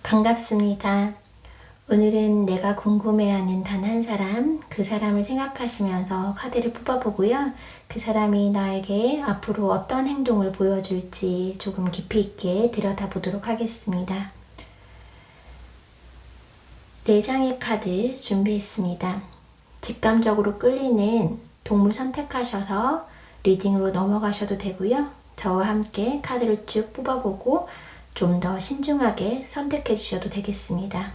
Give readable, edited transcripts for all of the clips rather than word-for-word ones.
반갑습니다. 오늘은 내가 궁금해하는 단 한 사람, 그 사람을 생각하시면서 카드를 뽑아보고요. 그 사람이 나에게 앞으로 어떤 행동을 보여줄지 조금 깊이 있게 들여다보도록 하겠습니다. 4장의 카드 준비했습니다. 직감적으로 끌리는 동물 선택하셔서 리딩으로 넘어가셔도 되고요. 저와 함께 카드를 쭉 뽑아보고 좀 더 신중하게 선택해 주셔도 되겠습니다.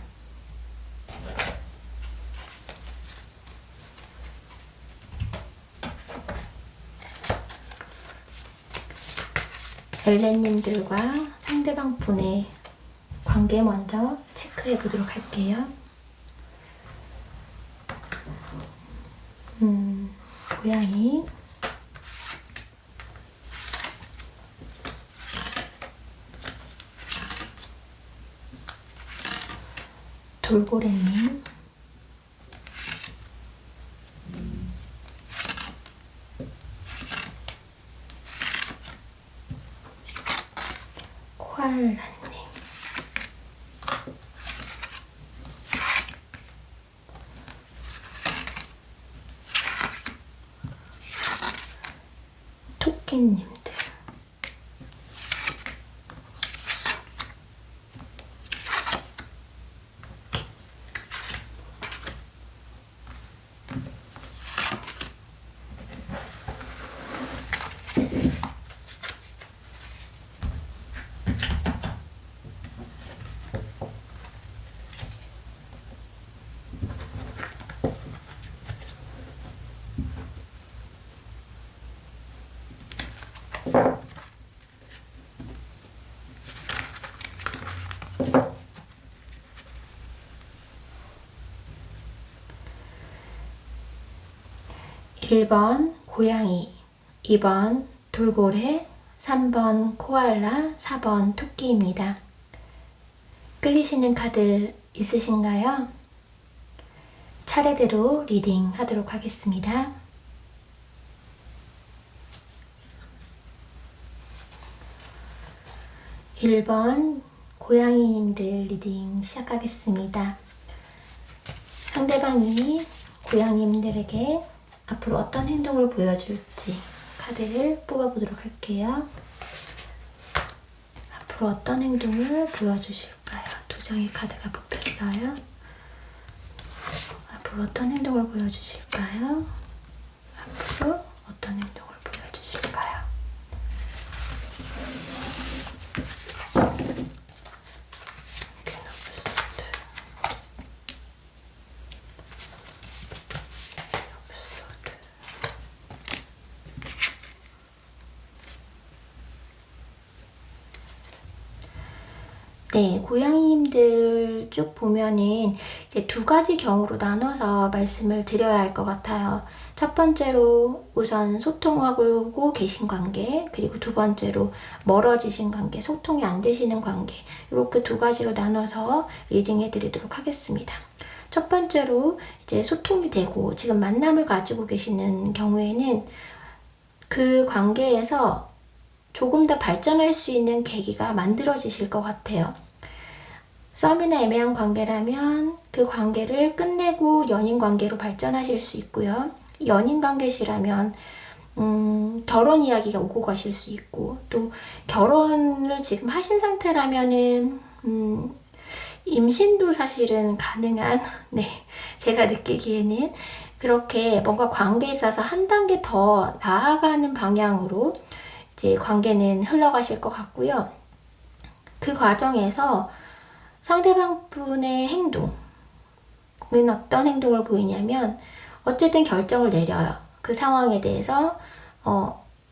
엘레님들과 상대방 분의 관계 먼저 체크해 보도록 할게요. 고양이, 돌고래님, 코알라님, 토끼님들, 일 번 고양이, 2번 돌고래, 3번 코알라, 4번 토끼입니다. 끌리시는 카드 있으신가요? 차례대로 리딩 하도록 하겠습니다. 일 번 고양이님들 리딩 시작하겠습니다. 상대방이 고양이님들에게 앞으로 어떤 행동을 보여줄지 카드를 뽑아보도록 할게요. 앞으로 어떤 행동을 보여주실까요? 2장의 카드가 뽑혔어요. 앞으로 어떤 행동을 보여주실까요? 앞으로 어떤 행동을 보여주실까요? 네, 고양이님들 쭉 보면은 이제 2가지 경우로 나눠서 말씀을 드려야 할 것 같아요. 첫 번째로 우선 소통하고 계신 관계, 그리고 2번째로 멀어지신 관계, 소통이 안 되시는 관계, 이렇게 2가지로 나눠서 리딩해 드리도록 하겠습니다. 첫 번째로 이제 소통이 되고 지금 만남을 가지고 계시는 경우에는 그 관계에서 조금 더 발전할 수 있는 계기가 만들어지실 것 같아요. 썸이나 애매한 관계라면 그 관계를 끝내고 연인 관계로 발전하실 수 있고요. 연인 관계시라면 결혼 이야기가 오고 가실 수 있고, 또 결혼을 지금 하신 상태라면은 임신도 사실은 가능한, 네, 제가 느끼기에는 그렇게 뭔가 관계에 있어서 한 단계 더 나아가는 방향으로 이제 관계는 흘러가실 것 같고요. 그 과정에서 상대방 분의 행동은 어떤 행동을 보이냐면 어쨌든 결정을 내려요. 그 상황에 대해서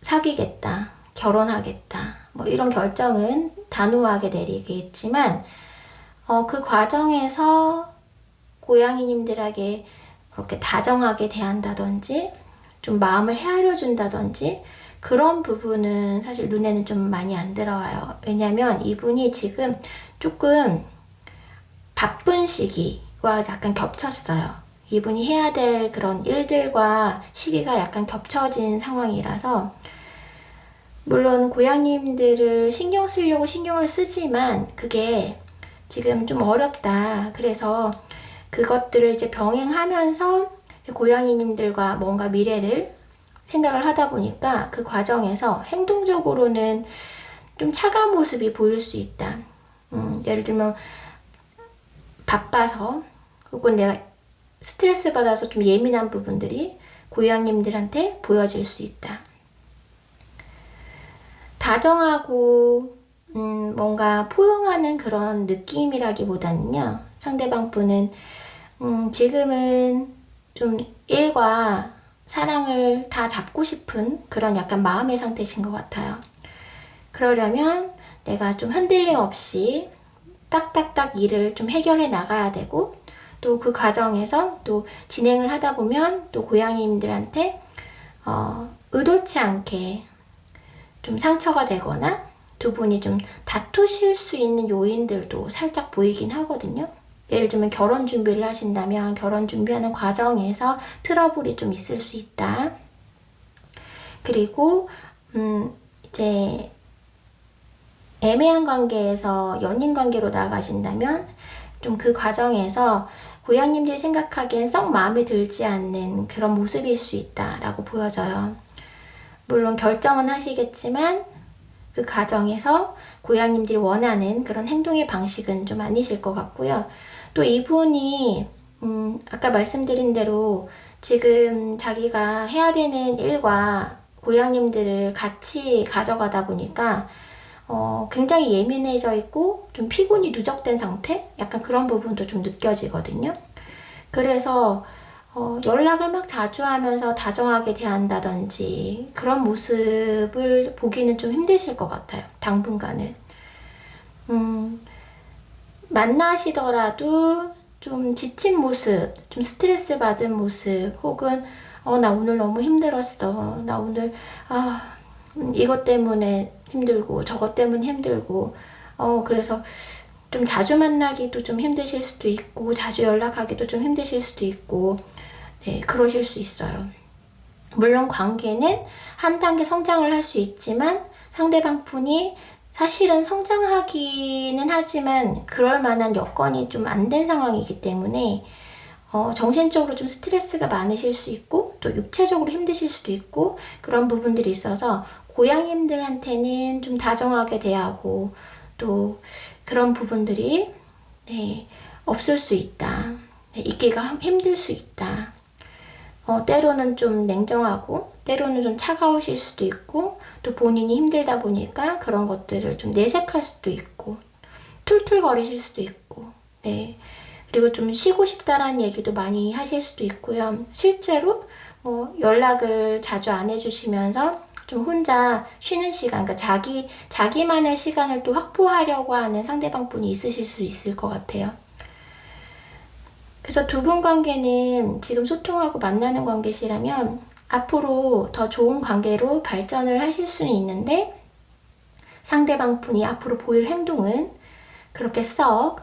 사귀겠다, 결혼하겠다, 뭐 이런 결정은 단호하게 내리겠지만 그 과정에서 고양이님들에게 그렇게 다정하게 대한다든지 좀 마음을 헤아려 준다든지 그런 부분은 사실 눈에는 좀 많이 안 들어와요. 왜냐면 이분이 지금 조금 바쁜 시기와 약간 겹쳤어요. 이분이 해야 될 그런 일들과 시기가 약간 겹쳐진 상황이라서, 물론 고양이님들을 신경 쓰려고 신경을 쓰지만 그게 지금 좀 어렵다. 그래서 그것들을 이제 병행하면서 이제 고양이님들과 뭔가 미래를 생각을 하다 보니까 그 과정에서 행동적으로는 좀 차가운 모습이 보일 수 있다. 예를 들면 바빠서 혹은 내가 스트레스 받아서 좀 예민한 부분들이 고양이님들한테 보여질 수 있다. 다정하고 뭔가 포용하는 그런 느낌이라기보다는요. 상대방 분은 지금은 좀 일과 사랑을 다 잡고 싶은 그런 약간 마음의 상태신 것 같아요. 그러려면 내가 좀 흔들림 없이 딱딱딱 일을 좀 해결해 나가야 되고 또 그 과정에서 또 진행을 하다 보면 또 고양이님들한테 의도치 않게 좀 상처가 되거나 두 분이 좀 다투실 수 있는 요인들도 살짝 보이긴 하거든요. 예를 들면 결혼 준비를 하신다면 결혼 준비하는 과정에서 트러블이 좀 있을 수 있다. 그리고 이제 애매한 관계에서 연인 관계로 나아가신다면 좀 그 과정에서 고양이님들이 생각하기엔 썩 마음에 들지 않는 그런 모습일 수 있다라고 보여져요. 물론 결정은 하시겠지만 그 과정에서 고양이님들이 원하는 그런 행동의 방식은 좀 아니실 것 같고요. 또 이분이 아까 말씀드린 대로 지금 자기가 해야 되는 일과 고양이님들을 같이 가져가다 보니까 굉장히 예민해져 있고 좀 피곤이 누적된 상태? 약간 그런 부분도 좀 느껴지거든요. 그래서 연락을 막 자주 하면서 다정하게 대한다든지 그런 모습을 보기는 좀 힘드실 것 같아요. 당분간은. 만나시더라도 좀 지친 모습, 좀 스트레스 받은 모습, 혹은 나 오늘 너무 힘들었어. 나 오늘 이것 때문에 힘들고 저것 때문에 힘들고 그래서 좀 자주 만나기도 좀 힘드실 수도 있고 자주 연락하기도 좀 힘드실 수도 있고 네, 그러실 수 있어요. 물론 관계는 한 단계 성장을 할 수 있지만 상대방 분이 사실은 성장하기는 하지만 그럴 만한 여건이 좀 안 된 상황이기 때문에 정신적으로 좀 스트레스가 많으실 수 있고 또 육체적으로 힘드실 수도 있고 그런 부분들이 있어서 고양이님들한테는 좀 다정하게 대하고 또 그런 부분들이 네, 없을 수 있다. 네, 있기가 힘들 수 있다. 때로는 좀 냉정하고 때로는 좀 차가우실 수도 있고 또 본인이 힘들다 보니까 그런 것들을 좀 내색할 수도 있고 툴툴거리실 수도 있고 네. 그리고 좀 쉬고 싶다라는 얘기도 많이 하실 수도 있고요. 실제로 연락을 자주 안 해주시면서 좀 혼자 쉬는 시간, 그러니까 자기만의 시간을 또 확보하려고 하는 상대방 분이 있으실 수 있을 것 같아요. 그래서 두 분 관계는 지금 소통하고 만나는 관계시라면 앞으로 더 좋은 관계로 발전을 하실 수는 있는데 상대방 분이 앞으로 보일 행동은 그렇게 썩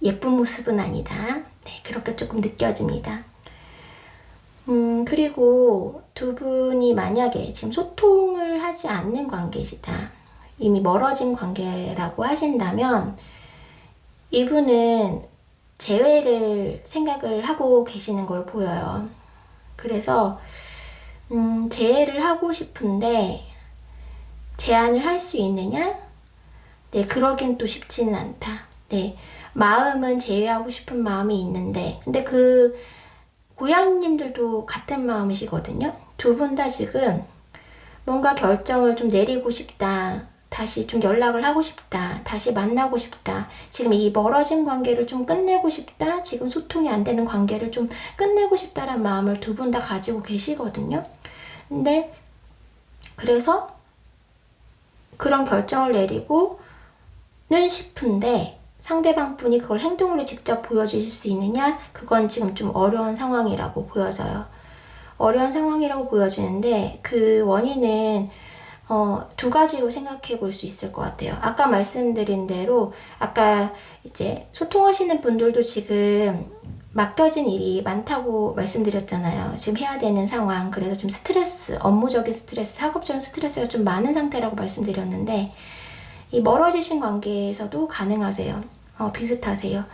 예쁜 모습은 아니다. 네, 그렇게 조금 느껴집니다. 그리고 두 분이 만약에 지금 소통을 하지 않는 관계시다. 이미 멀어진 관계라고 하신다면 이분은 재회를 생각을 하고 계시는 걸 보여요. 그래서 재회를 하고 싶은데 제안을 할 수 있느냐? 네, 그러긴 또 쉽지는 않다. 네, 마음은 재회하고 싶은 마음이 있는데 근데 그 고양이님들도 같은 마음이시거든요. 두 분 다 지금 뭔가 결정을 좀 내리고 싶다. 다시 좀 연락을 하고 싶다. 다시 만나고 싶다. 지금 이 멀어진 관계를 좀 끝내고 싶다. 지금 소통이 안 되는 관계를 좀 끝내고 싶다라는 마음을 두 분 다 가지고 계시거든요. 근데 그래서 그런 결정을 내리고는 싶은데 상대방 분이 그걸 행동으로 직접 보여주실 수 있느냐? 그건 지금 좀 어려운 상황이라고 보여져요. 어려운 상황이라고 보여지는데 그 원인은 두 가지로 생각해 볼 수 있을 것 같아요. 아까 말씀드린 대로 아까 이제 소통하시는 분들도 지금 맡겨진 일이 많다고 말씀드렸잖아요. 지금 해야 되는 상황. 그래서 좀 스트레스, 업무적인 스트레스, 학업적인 스트레스가 좀 많은 상태라고 말씀드렸는데 이 멀어지신 관계에서도 가능하세요. 비슷하세요.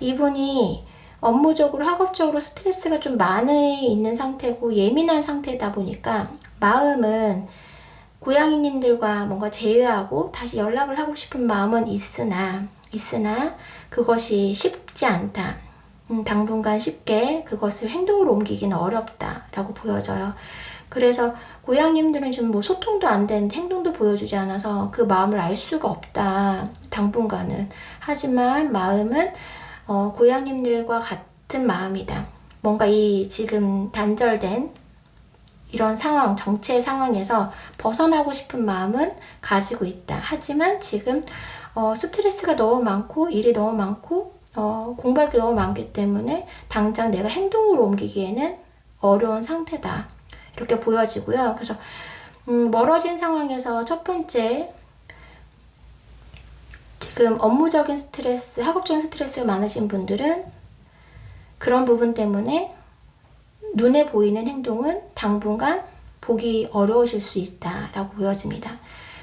이분이 업무적으로, 학업적으로 스트레스가 좀 많이 있는 상태고 예민한 상태다 보니까 마음은 고양이님들과 뭔가 재회하고 다시 연락을 하고 싶은 마음은 있으나 그것이 쉽지 않다. 당분간 쉽게 그것을 행동으로 옮기기는 어렵다라고 보여져요. 그래서 고양이님들은 좀 뭐 소통도 안 되는데 행동도 보여주지 않아서 그 마음을 알 수가 없다. 당분간은. 하지만 마음은 고양이님들과 같은 마음이다. 뭔가 이 지금 단절된 이런 상황, 정체 상황에서 벗어나고 싶은 마음은 가지고 있다. 하지만 지금 스트레스가 너무 많고 일이 너무 많고 공부할 게 너무 많기 때문에 당장 내가 행동으로 옮기기에는 어려운 상태다. 이렇게 보여지고요. 그래서 멀어진 상황에서 첫 번째, 지금 업무적인 스트레스, 학업적인 스트레스가 많으신 분들은 그런 부분 때문에 눈에 보이는 행동은 당분간 보기 어려우실 수 있다라고 보여집니다.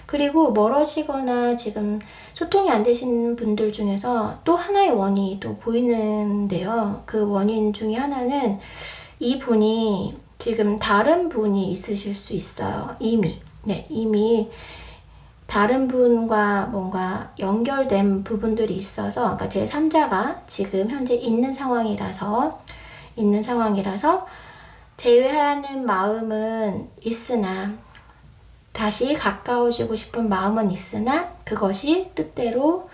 그리고 멀어지거나 지금 소통이 안 되시는 분들 중에서 또 하나의 원인이 또 보이는데요. 그 원인 중에 하나는 이 분이 지금 다른 분이 있으실 수 있어요. 이미 다른 분과 뭔가 연결된 부분들이 있어서, 그러니까 제3자가 지금 현재 있는 상황이라서 제외하는 마음은 있으나, 다시 가까워지고 싶은 마음은 있으나 그것이 뜻대로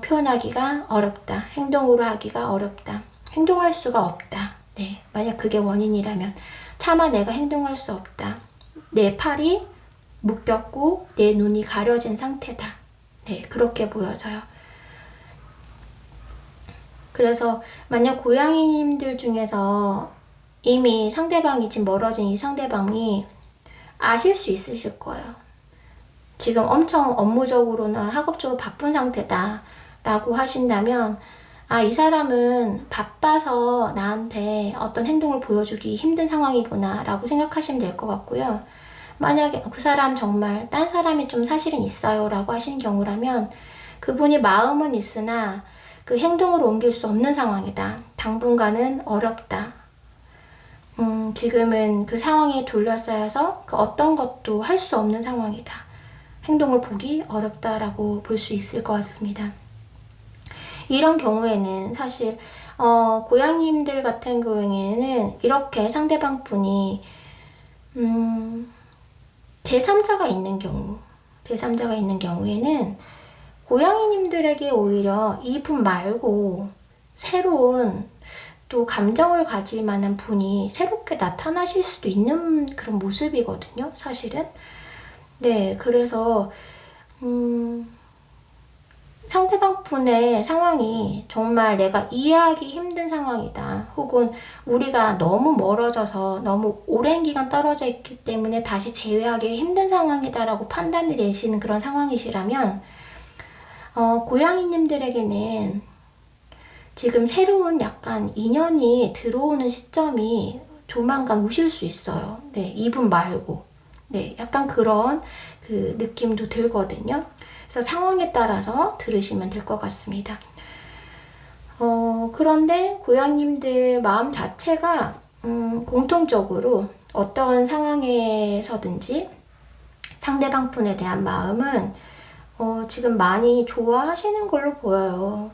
표현하기가 어렵다. 행동으로 하기가 어렵다. 행동할 수가 없다. 네, 만약 그게 원인이라면 차마 내가 행동할 수 없다. 내 팔이 묶였고 내 눈이 가려진 상태다. 네, 그렇게 보여져요. 그래서 만약 고양이님들 중에서 이미 상대방이 지금 멀어진 이 상대방이 아실 수 있으실 거예요. 지금 엄청 업무적으로나 학업적으로 바쁜 상태다 라고 하신다면, 이 사람은 바빠서 나한테 어떤 행동을 보여주기 힘든 상황이구나 라고 생각하시면 될 것 같고요. 만약에 그 사람 정말 딴 사람이 좀 사실은 있어요 라고 하시는 경우라면, 그분이 마음은 있으나 그 행동으로 옮길 수 없는 상황이다. 당분간은 어렵다. 지금은 그 상황에 둘러싸여서 그 어떤 것도 할 수 없는 상황이다. 행동을 보기 어렵다라고 볼 수 있을 것 같습니다. 이런 경우에는 사실 고양이님들 같은 경우에는 이렇게 상대방 분이 제3자가 있는 경우에는 고양이님들에게 오히려 이 분 말고 새로운 또 감정을 가질 만한 분이 새롭게 나타나실 수도 있는 그런 모습이거든요, 사실은. 네, 그래서 상대방 분의 상황이 정말 내가 이해하기 힘든 상황이다. 혹은 우리가 너무 멀어져서 너무 오랜 기간 떨어져 있기 때문에 다시 재회하기 힘든 상황이다라고 판단이 되시는 그런 상황이시라면, 고양이님들에게는 지금 새로운 약간 인연이 들어오는 시점이 조만간 오실 수 있어요. 네, 이분 말고. 네, 약간 그런 그 느낌도 들거든요. 그래서 상황에 따라서 들으시면 될 것 같습니다. 그런데 고양이님들 마음 자체가 공통적으로 어떤 상황에서든지 상대방 분에 대한 마음은 지금 많이 좋아하시는 걸로 보여요.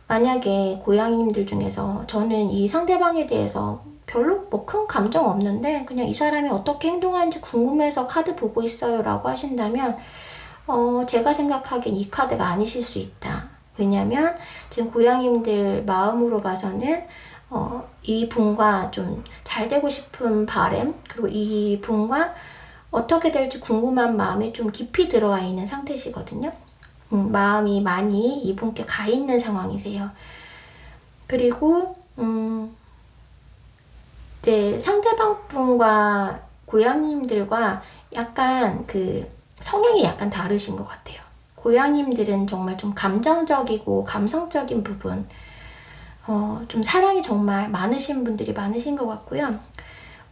만약에 고양이님들 중에서 저는 이 상대방에 대해서 별로 뭐 큰 감정 없는데 그냥 이 사람이 어떻게 행동하는지 궁금해서 카드 보고 있어요 라고 하신다면, 제가 생각하기엔 이 카드가 아니실 수 있다. 왜냐면 지금 고양이님들 마음으로 봐서는 이 분과 좀 잘 되고 싶은 바람, 그리고 이 분과 어떻게 될지 궁금한 마음이 좀 깊이 들어와 있는 상태시거든요. 마음이 많이 이분께 가 있는 상황이세요. 그리고 이제 상대방 분과 고양이님들과 약간 그 성향이 약간 다르신 것 같아요. 고양이님들은 정말 좀 감정적이고 감성적인 부분, 좀 사랑이 정말 많으신 분들이 많으신 것 같고요.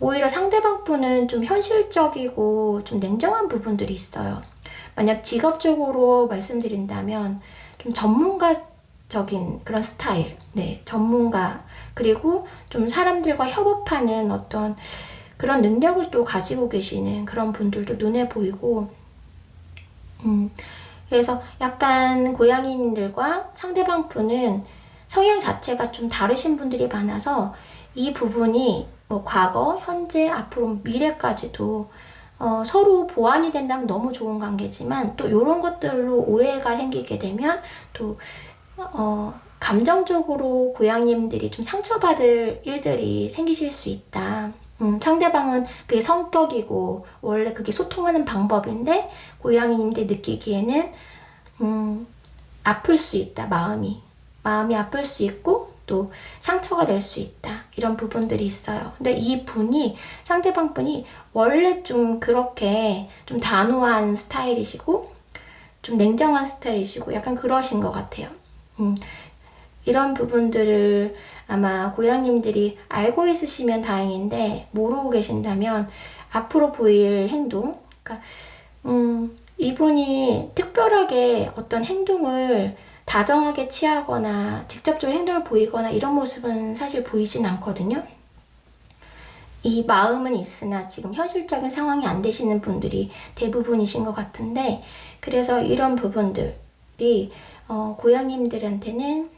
오히려 상대방 분은 좀 현실적이고 좀 냉정한 부분들이 있어요. 만약 직업적으로 말씀드린다면 좀 전문가적인 그런 스타일, 네, 전문가, 그리고 좀 사람들과 협업하는 어떤 그런 능력을 또 가지고 계시는 그런 분들도 눈에 보이고, 그래서 약간 고양이님들과 상대방 분은 성향 자체가 좀 다르신 분들이 많아서 이 부분이 뭐 과거, 현재, 앞으로 미래까지도 서로 보완이 된다면 너무 좋은 관계지만 또 이런 것들로 오해가 생기게 되면 또 감정적으로 고양이님들이 좀 상처받을 일들이 생기실 수 있다. 상대방은 그게 성격이고 원래 그게 소통하는 방법인데 고양이님들이 느끼기에는 아플 수 있다. 마음이 아플 수 있고 또 상처가 될 수 있다. 이런 부분들이 있어요. 근데 이 분이 상대방 분이 원래 좀 그렇게 좀 단호한 스타일이시고 좀 냉정한 스타일이시고 약간 그러신 것 같아요. 이런 부분들을 아마 고양님들이 알고 있으시면 다행인데 모르고 계신다면 앞으로 보일 행동, 그러니까 이분이 특별하게 어떤 행동을 다정하게 취하거나 직접적으로 행동을 보이거나 이런 모습은 사실 보이진 않거든요. 이 마음은 있으나 지금 현실적인 상황이 안 되시는 분들이 대부분이신 것 같은데, 그래서 이런 부분들이 고양이님들한테는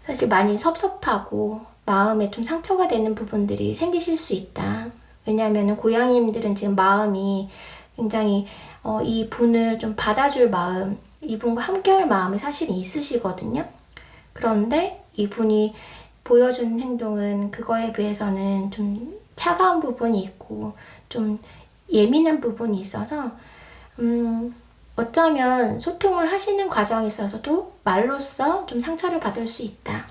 사실 많이 섭섭하고 마음에 좀 상처가 되는 부분들이 생기실 수 있다. 왜냐하면 고양이님들은 지금 마음이 굉장히 이 분을 좀 받아줄 마음, 이분과 함께할 마음이 사실 있으시거든요. 그런데 이분이 보여준 행동은 그거에 비해서는 좀 차가운 부분이 있고 좀 예민한 부분이 있어서 어쩌면 소통을 하시는 과정에 있어서도 말로써 좀 상처를 받을 수 있다.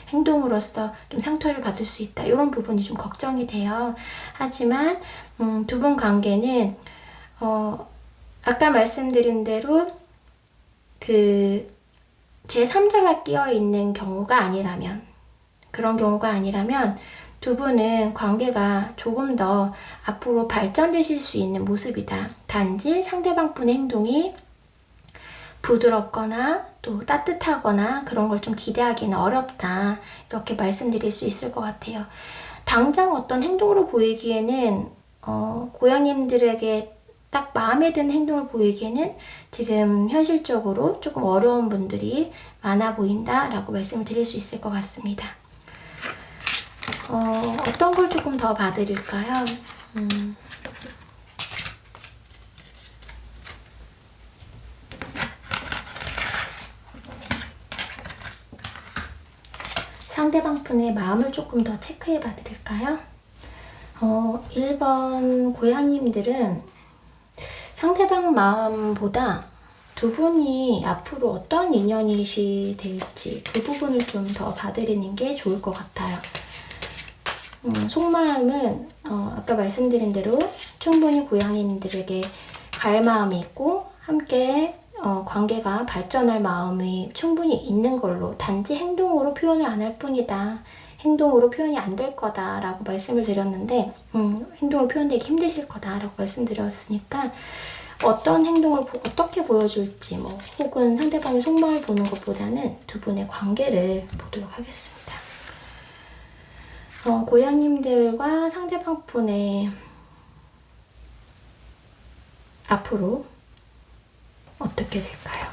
행동으로서 좀 상처를 받을 수 있다. 이런 부분이 좀 걱정이 돼요. 하지만 두 분 관계는 아까 말씀드린 대로 제3자가 끼어 있는 경우가 아니라면, 그런 경우가 아니라면 두 분은 관계가 조금 더 앞으로 발전되실 수 있는 모습이다. 단지 상대방 분의 행동이 부드럽거나 또 따뜻하거나 그런 걸 좀 기대하기는 어렵다. 이렇게 말씀드릴 수 있을 것 같아요. 당장 어떤 행동으로 보이기에는 고양이님들에게 딱 마음에 드는 행동을 보이기에는 지금 현실적으로 조금 어려운 분들이 많아 보인다라고 말씀을 드릴 수 있을 것 같습니다. 어떤 걸 조금 더 봐드릴까요? 상대방 분의 마음을 조금 더 체크해 봐드릴까요? 1번 고양이님들은 상대방 마음보다 두 분이 앞으로 어떤 인연이 될지 그 부분을 좀 더 봐드리는 게 좋을 것 같아요. 속마음은 아까 말씀드린 대로 충분히 고양이님들에게 갈 마음이 있고 함께 관계가 발전할 마음이 충분히 있는 걸로, 단지 행동으로 표현을 안 할 뿐이다. 행동으로 표현이 안 될 거다라고 말씀을 드렸는데 행동으로 표현되기 힘드실 거다라고 말씀드렸으니까 어떤 행동을 어떻게 보여줄지 혹은 상대방의 속마음을 보는 것보다는 두 분의 관계를 보도록 하겠습니다. 고양님들과 상대방 분의 앞으로 어떻게 될까요?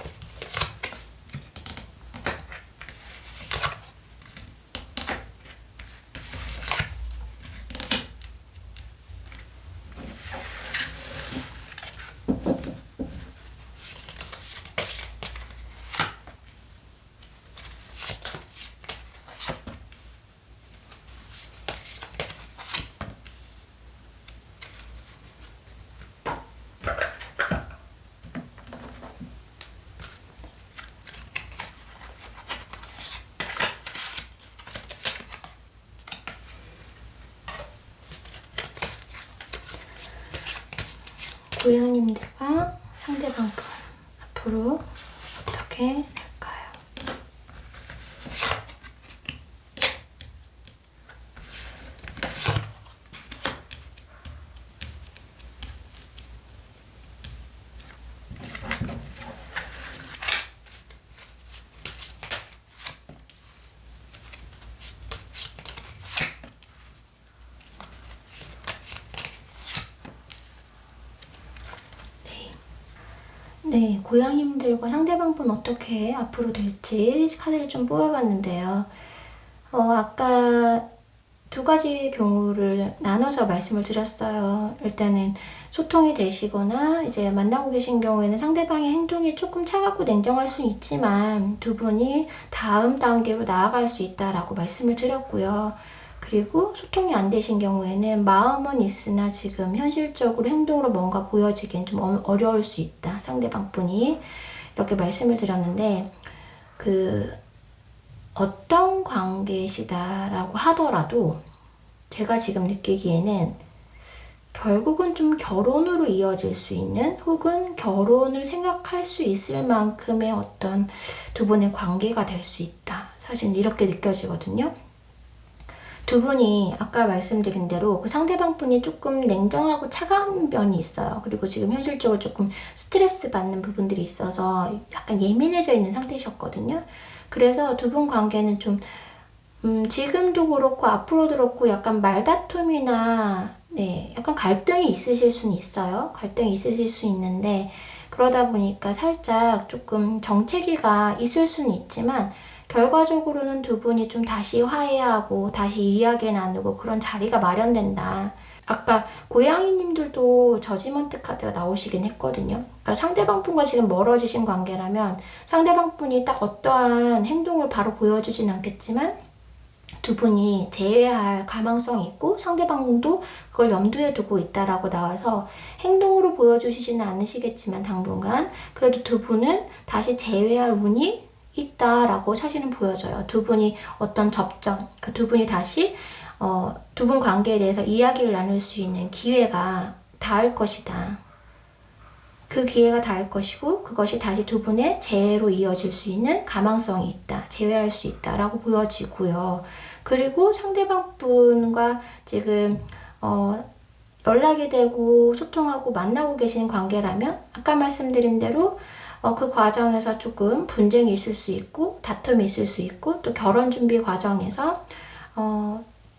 고양님들과 상대방 분 앞으로 어떻게 될까요? 네, 고양이님들과 상대방분 어떻게 앞으로 될지 카드를 좀 뽑아봤는데요. 아까 두 가지 경우를 나눠서 말씀을 드렸어요. 일단은 소통이 되시거나 이제 만나고 계신 경우에는 상대방의 행동이 조금 차갑고 냉정할 수 있지만 두 분이 다음 단계로 나아갈 수 있다라고 말씀을 드렸고요. 그리고 소통이 안 되신 경우에는 마음은 있으나 지금 현실적으로 행동으로 뭔가 보여지기엔 좀 어려울 수 있다. 상대방 분이 이렇게 말씀을 드렸는데 어떤 관계시다라고 하더라도 제가 지금 느끼기에는 결국은 좀 결혼으로 이어질 수 있는 혹은 결혼을 생각할 수 있을 만큼의 어떤 두 분의 관계가 될 수 있다. 사실 이렇게 느껴지거든요. 두 분이 아까 말씀드린 대로 그 상대방 분이 조금 냉정하고 차가운 면이 있어요. 그리고 지금 현실적으로 조금 스트레스 받는 부분들이 있어서 약간 예민해져 있는 상태셨거든요. 그래서 두 분 관계는 좀 지금도 그렇고 앞으로도 그렇고 약간 말다툼이나 약간 갈등이 있으실 수는 있어요. 갈등이 있으실 수 있는데 그러다 보니까 살짝 조금 정체기가 있을 수는 있지만 결과적으로는 두 분이 좀 다시 화해하고 다시 이야기 나누고 그런 자리가 마련된다. 아까 고양이님들도 저지먼트 카드가 나오시긴 했거든요. 그러니까 상대방 분과 지금 멀어지신 관계라면 상대방 분이 딱 어떠한 행동을 바로 보여주진 않겠지만 두 분이 재회할 가망성이 있고 상대방도 그걸 염두에 두고 있다라고 나와서 행동으로 보여주시지는 않으시겠지만 당분간 그래도 두 분은 다시 재회할 운이 있다라고 사실은 보여져요. 두 분이 어떤 접점, 그 두 분이 다시 두 분 관계에 대해서 이야기를 나눌 수 있는 기회가 닿을 것이다. 그 기회가 닿을 것이고 그것이 다시 두 분의 재회로 이어질 수 있는 가망성이 있다. 재회할 수 있다라고 보여지고요. 그리고 상대방 분과 지금 연락이 되고 소통하고 만나고 계신 관계라면 아까 말씀드린 대로 그 과정에서 조금 분쟁이 있을 수 있고 다툼이 있을 수 있고 또 결혼 준비 과정에서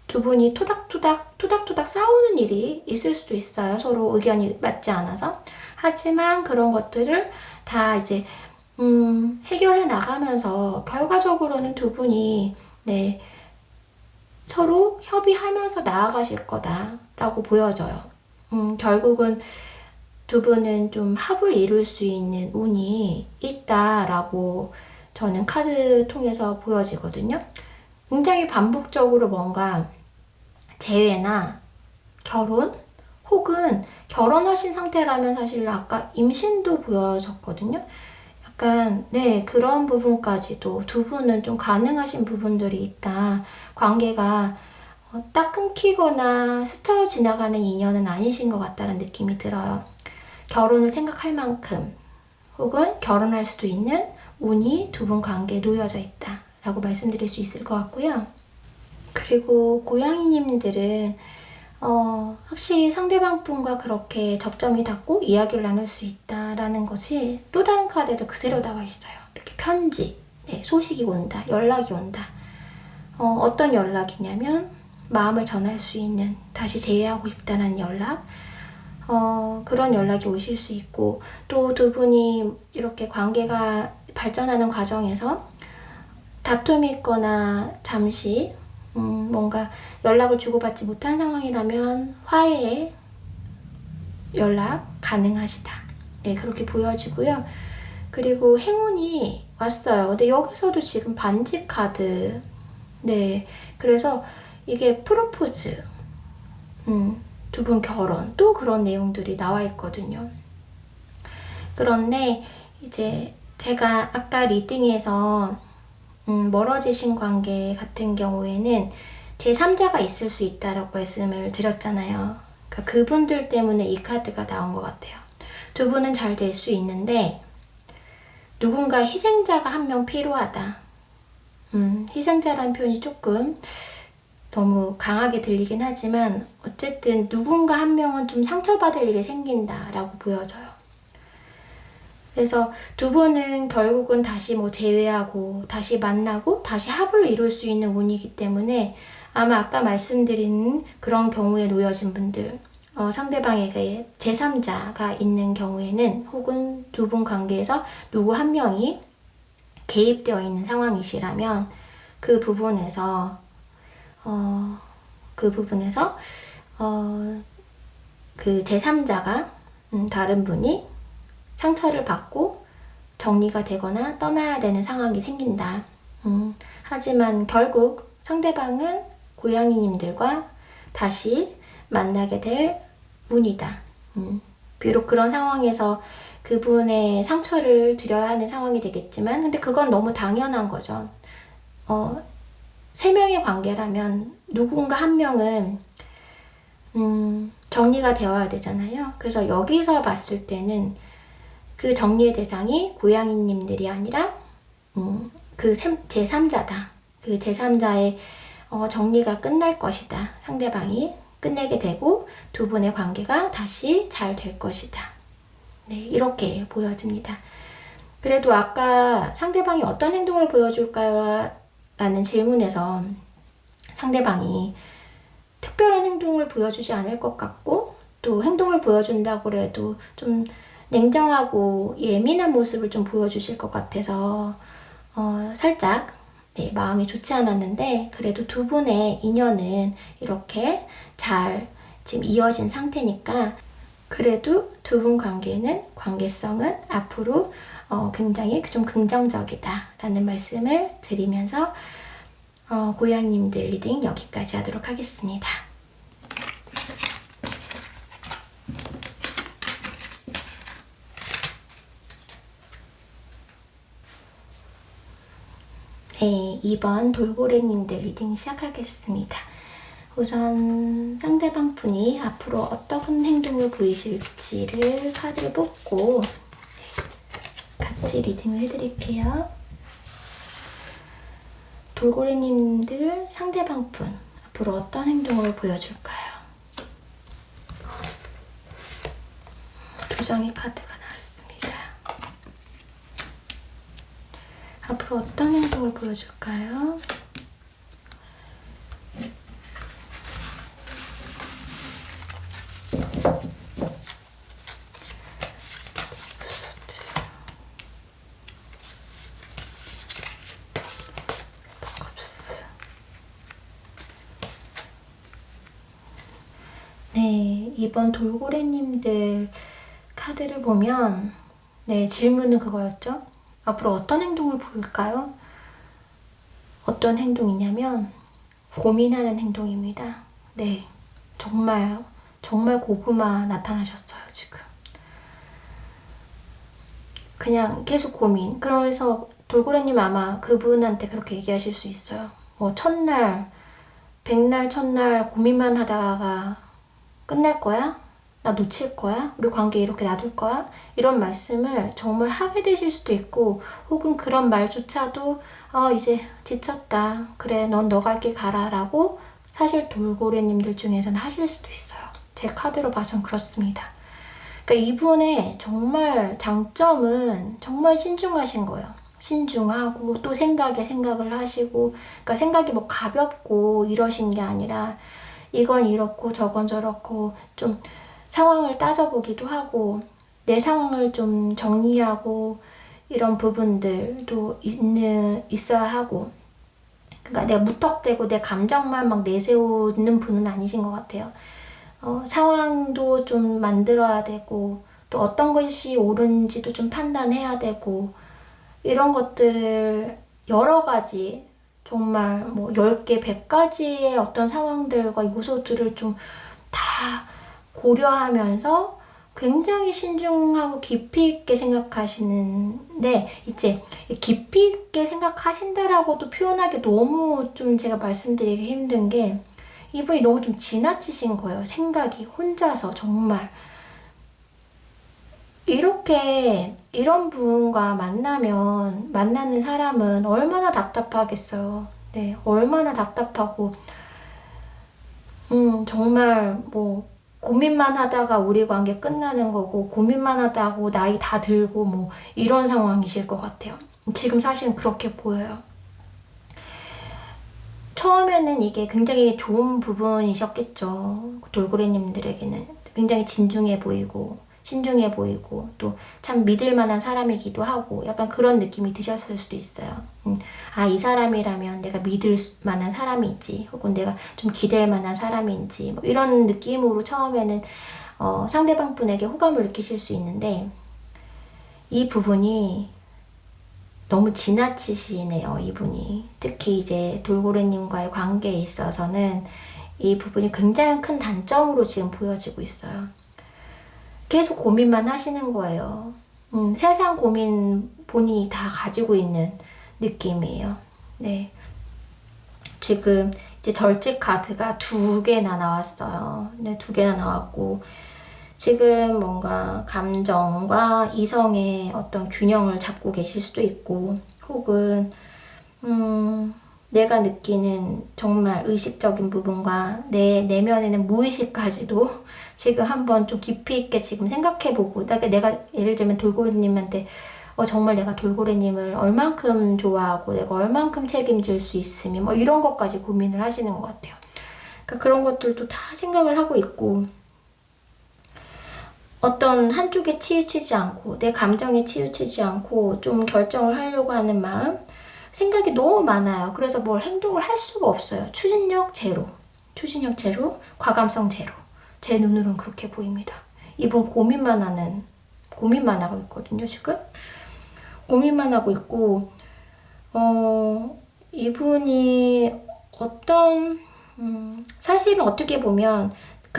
두 분이 토닥토닥 싸우는 일이 있을 수도 있어요. 서로 의견이 맞지 않아서. 하지만 그런 것들을 다 이제 해결해 나가면서 결과적으로는 두 분이 서로 협의하면서 나아가실 거다라고 보여져요. 결국은 두 분은 좀 합을 이룰 수 있는 운이 있다라고 저는 카드 통해서 보여지거든요. 굉장히 반복적으로 뭔가 재회나 결혼 혹은 결혼하신 상태라면 사실 아까 임신도 보여졌거든요. 약간 그런 부분까지도 두 분은 좀 가능하신 부분들이 있다. 관계가 딱 끊기거나 스쳐 지나가는 인연은 아니신 것 같다는 느낌이 들어요. 결혼을 생각할 만큼 혹은 결혼할 수도 있는 운이 두 분 관계에 놓여져 있다 라고 말씀드릴 수 있을 것 같고요. 그리고 고양이님들은 확실히 상대방 분과 그렇게 접점이 닿고 이야기를 나눌 수 있다라는 것이 또 다른 카드에도 그대로 나와 있어요. 이렇게 편지, 소식이 온다, 연락이 온다. 어떤 연락이냐면 마음을 전할 수 있는, 다시 재회하고 싶다는 연락, 그런 연락이 오실 수 있고 또 두 분이 이렇게 관계가 발전하는 과정에서 다툼이 있거나 잠시 뭔가 연락을 주고받지 못한 상황이라면 화해의 연락 가능하시다. 그렇게 보여지고요. 그리고 행운이 왔어요. 근데 여기서도 지금 반지 카드. 그래서 이게 프로포즈. 두 분 결혼. 또 그런 내용들이 나와 있거든요. 그런데 이제 제가 아까 리딩에서 멀어지신 관계 같은 경우에는 제3자가 있을 수 있다라고 말씀을 드렸잖아요. 그러니까 그분들 때문에 이 카드가 나온 것 같아요. 두 분은 잘 될 수 있는데 누군가 희생자가 한 명 필요하다. 희생자라는 표현이 조금 너무 강하게 들리긴 하지만 어쨌든 누군가 한 명은 좀 상처받을 일이 생긴다라고 보여져요. 그래서 두 분은 결국은 다시 재회하고 다시 만나고 다시 합을 이룰 수 있는 운이기 때문에 아마 아까 말씀드린 그런 경우에 놓여진 분들 상대방에게 제3자가 있는 경우에는 혹은 두 분 관계에서 누구 한 명이 개입되어 있는 상황이시라면 그 부분에서 그 제3자가 다른 분이 상처를 받고 정리가 되거나 떠나야 되는 상황이 생긴다. 하지만 결국 상대방은 고양이님들과 다시 만나게 될 운이다. 비록 그런 상황에서 그분의 상처를 드려야 하는 상황이 되겠지만, 근데 그건 너무 당연한 거죠. 세 명의 관계라면 누군가 한 명은 정리가 되어야 되잖아요. 그래서 여기서 봤을 때는 그 정리의 대상이 고양이님들이 아니라 그 제3자다. 그 제3자의 정리가 끝날 것이다. 상대방이 끝내게 되고 두 분의 관계가 다시 잘 될 것이다. 네, 이렇게 보여집니다. 그래도 아까 상대방이 어떤 행동을 보여줄까요? 라는 질문에서 상대방이 특별한 행동을 보여주지 않을 것 같고, 또 행동을 보여준다고 해도 좀 냉정하고 예민한 모습을 좀 보여주실 것 같아서 살짝 마음이 좋지 않았는데, 그래도 두 분의 인연은 이렇게 잘 지금 이어진 상태니까 그래도 두 분 관계성은 앞으로 굉장히 좀 긍정적이다 라는 말씀을 드리면서 고양이님들 리딩 여기까지 하도록 하겠습니다. 네, 2번 돌고래님들 리딩 시작하겠습니다. 우선 상대방 분이 앞으로 어떤 행동을 보이실지를 카드를 뽑고 같이 리딩을 해드릴게요. 돌고래님들 상대방 분 앞으로 어떤 행동을 보여줄까요? 두 장의 카드가 나왔습니다. 앞으로 어떤 행동을 보여줄까요? 네, 이번 돌고래님들 카드를 보면 질문은 그거였죠. 앞으로 어떤 행동을 보일까요? 어떤 행동이냐면 고민하는 행동입니다. 네, 정말 고구마 나타나셨어요, 지금. 그냥 계속 고민. 그래서 돌고래님 아마 그분한테 그렇게 얘기하실 수 있어요. 백날 첫날 고민만 하다가 끝낼 거야? 나 놓칠 거야? 우리 관계 이렇게 놔둘 거야? 이런 말씀을 정말 하게 되실 수도 있고, 혹은 그런 말조차도 이제 지쳤다. 그래, 넌 너 갈 길 가라 라고 사실 돌고래님들 중에서는 하실 수도 있어요. 제 카드로 봐선 그렇습니다. 그러니까 이분의 정말 장점은 정말 신중하신 거예요. 신중하고 또 생각을 하시고, 그러니까 생각이 뭐 가볍고 이러신 게 아니라 이건 이렇고 저건 저렇고 좀 상황을 따져보기도 하고 내 상황을 좀 정리하고 이런 부분들도 있어야 하고, 그러니까 내가 무턱대고 내 감정만 막 내세우는 분은 아니신 것 같아요. 상황도 좀 만들어야 되고 또 어떤 것이 옳은지도 좀 판단해야 되고, 이런 것들을 여러 가지 정말 뭐 10개, 100가지의 어떤 상황들과 요소들을 좀 다 고려하면서 굉장히 신중하고 깊이 있게 생각하시는데, 이제 깊이 있게 생각하신다라고도 표현하기 너무 좀 제가 말씀드리기 힘든 게, 이분이 너무 좀 지나치신 거예요. 생각이 혼자서 정말. 이런 분과 만나는 사람은 얼마나 답답하겠어요. 네, 얼마나 답답하고, 정말 뭐, 고민만 하다가 우리 관계 끝나는 거고, 고민만 하다고 나이 다 들고 뭐, 이런 상황이실 것 같아요. 지금 사실은 그렇게 보여요. 처음에는 이게 굉장히 좋은 부분이셨겠죠. 돌고래님들에게는 굉장히 진중해 보이고 신중해 보이고 또 참 믿을 만한 사람이기도 하고 약간 그런 느낌이 드셨을 수도 있어요. 아, 이 사람이라면 내가 믿을 만한 사람이지, 혹은 내가 좀 기댈 만한 사람인지, 뭐 이런 느낌으로 처음에는 상대방 분에게 호감을 느끼실 수 있는데, 이 부분이 너무 지나치시네요, 이분이. 특히 이제 돌고래님과의 관계에 있어서는 이 부분이 굉장히 큰 단점으로 지금 보여지고 있어요. 계속 고민만 하시는 거예요. 세상 고민 본인이 다 가지고 있는 느낌이에요. 네. 지금 이제 절제 카드가 2개나 나왔어요. 네, 2개나 나왔고, 지금 뭔가 감정과 이성의 어떤 균형을 잡고 계실 수도 있고, 혹은, 내가 느끼는 정말 의식적인 부분과 내 내면에는 무의식까지도 지금 한번 좀 깊이 있게 지금 생각해보고, 내가 예를 들면 돌고래님한테 정말 내가 돌고래님을 얼만큼 좋아하고 내가 얼만큼 책임질 수 있으면 뭐 이런 것까지 고민을 하시는 것 같아요. 그러니까 그런 것들도 다 생각을 하고 있고, 어떤 한쪽에 치우치지 않고 내 감정에 치우치지 않고 좀 결정을 하려고 하는 마음, 생각이 너무 많아요. 그래서 뭘 행동을 할 수가 없어요. 추진력 제로, 과감성 제로. 제 눈으로는 그렇게 보입니다. 이분 고민만 하고 있거든요, 지금. 고민만 하고 있고, 이분이 사실은 어떻게 보면,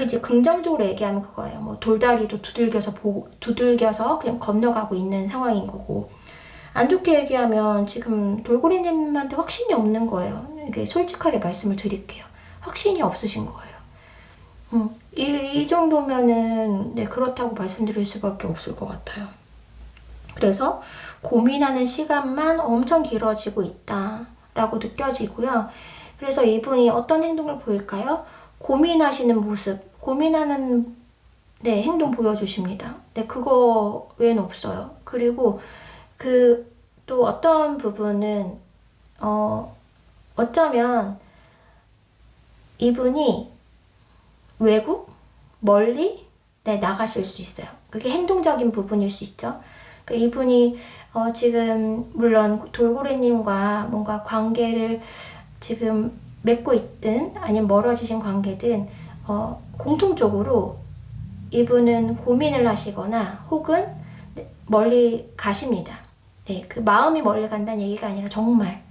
이제 긍정적으로 얘기하면 그거예요. 뭐 돌다리도 두들겨서 그냥 건너가고 있는 상황인 거고, 안 좋게 얘기하면 지금 돌고래님한테 확신이 없는 거예요. 이게 솔직하게 말씀을 드릴게요. 확신이 없으신 거예요. 이 정도면은, 네, 그렇다고 말씀드릴 수밖에 없을 것 같아요. 그래서 고민하는 시간만 엄청 길어지고 있다라고 느껴지고요. 그래서 이분이 어떤 행동을 보일까요? 고민하시는 모습, 고민하는, 네, 행동 보여주십니다. 네, 그거 외에는 없어요. 그리고 또 어떤 부분은, 어쩌면 이분이 외국? 멀리? 네, 나가실 수 있어요. 그게 행동적인 부분일 수 있죠. 그러니까 이분이 지금 물론 돌고래님과 뭔가 관계를 지금 맺고 있든 아니면 멀어지신 관계든 공통적으로 이분은 고민을 하시거나 혹은 멀리 가십니다. 네, 그 마음이 멀리 간다는 얘기가 아니라 정말,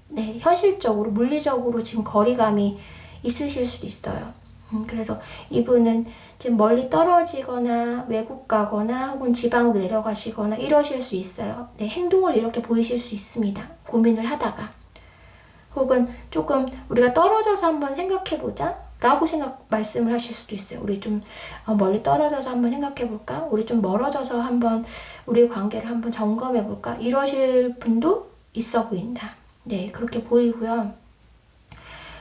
네, 현실적으로 물리적으로 지금 거리감이 있으실 수도 있어요. 그래서 이분은 지금 멀리 떨어지거나 외국 가거나 혹은 지방으로 내려가시거나 이러실 수 있어요. 네, 행동을 이렇게 보이실 수 있습니다. 고민을 하다가. 혹은 조금 우리가 떨어져서 한번 생각해보자 라고 말씀을 하실 수도 있어요. 우리 좀 멀리 떨어져서 한번 생각해볼까? 우리 좀 멀어져서 한번 우리 관계를 한번 점검해볼까? 이러실 분도 있어 보인다. 네, 그렇게 보이고요.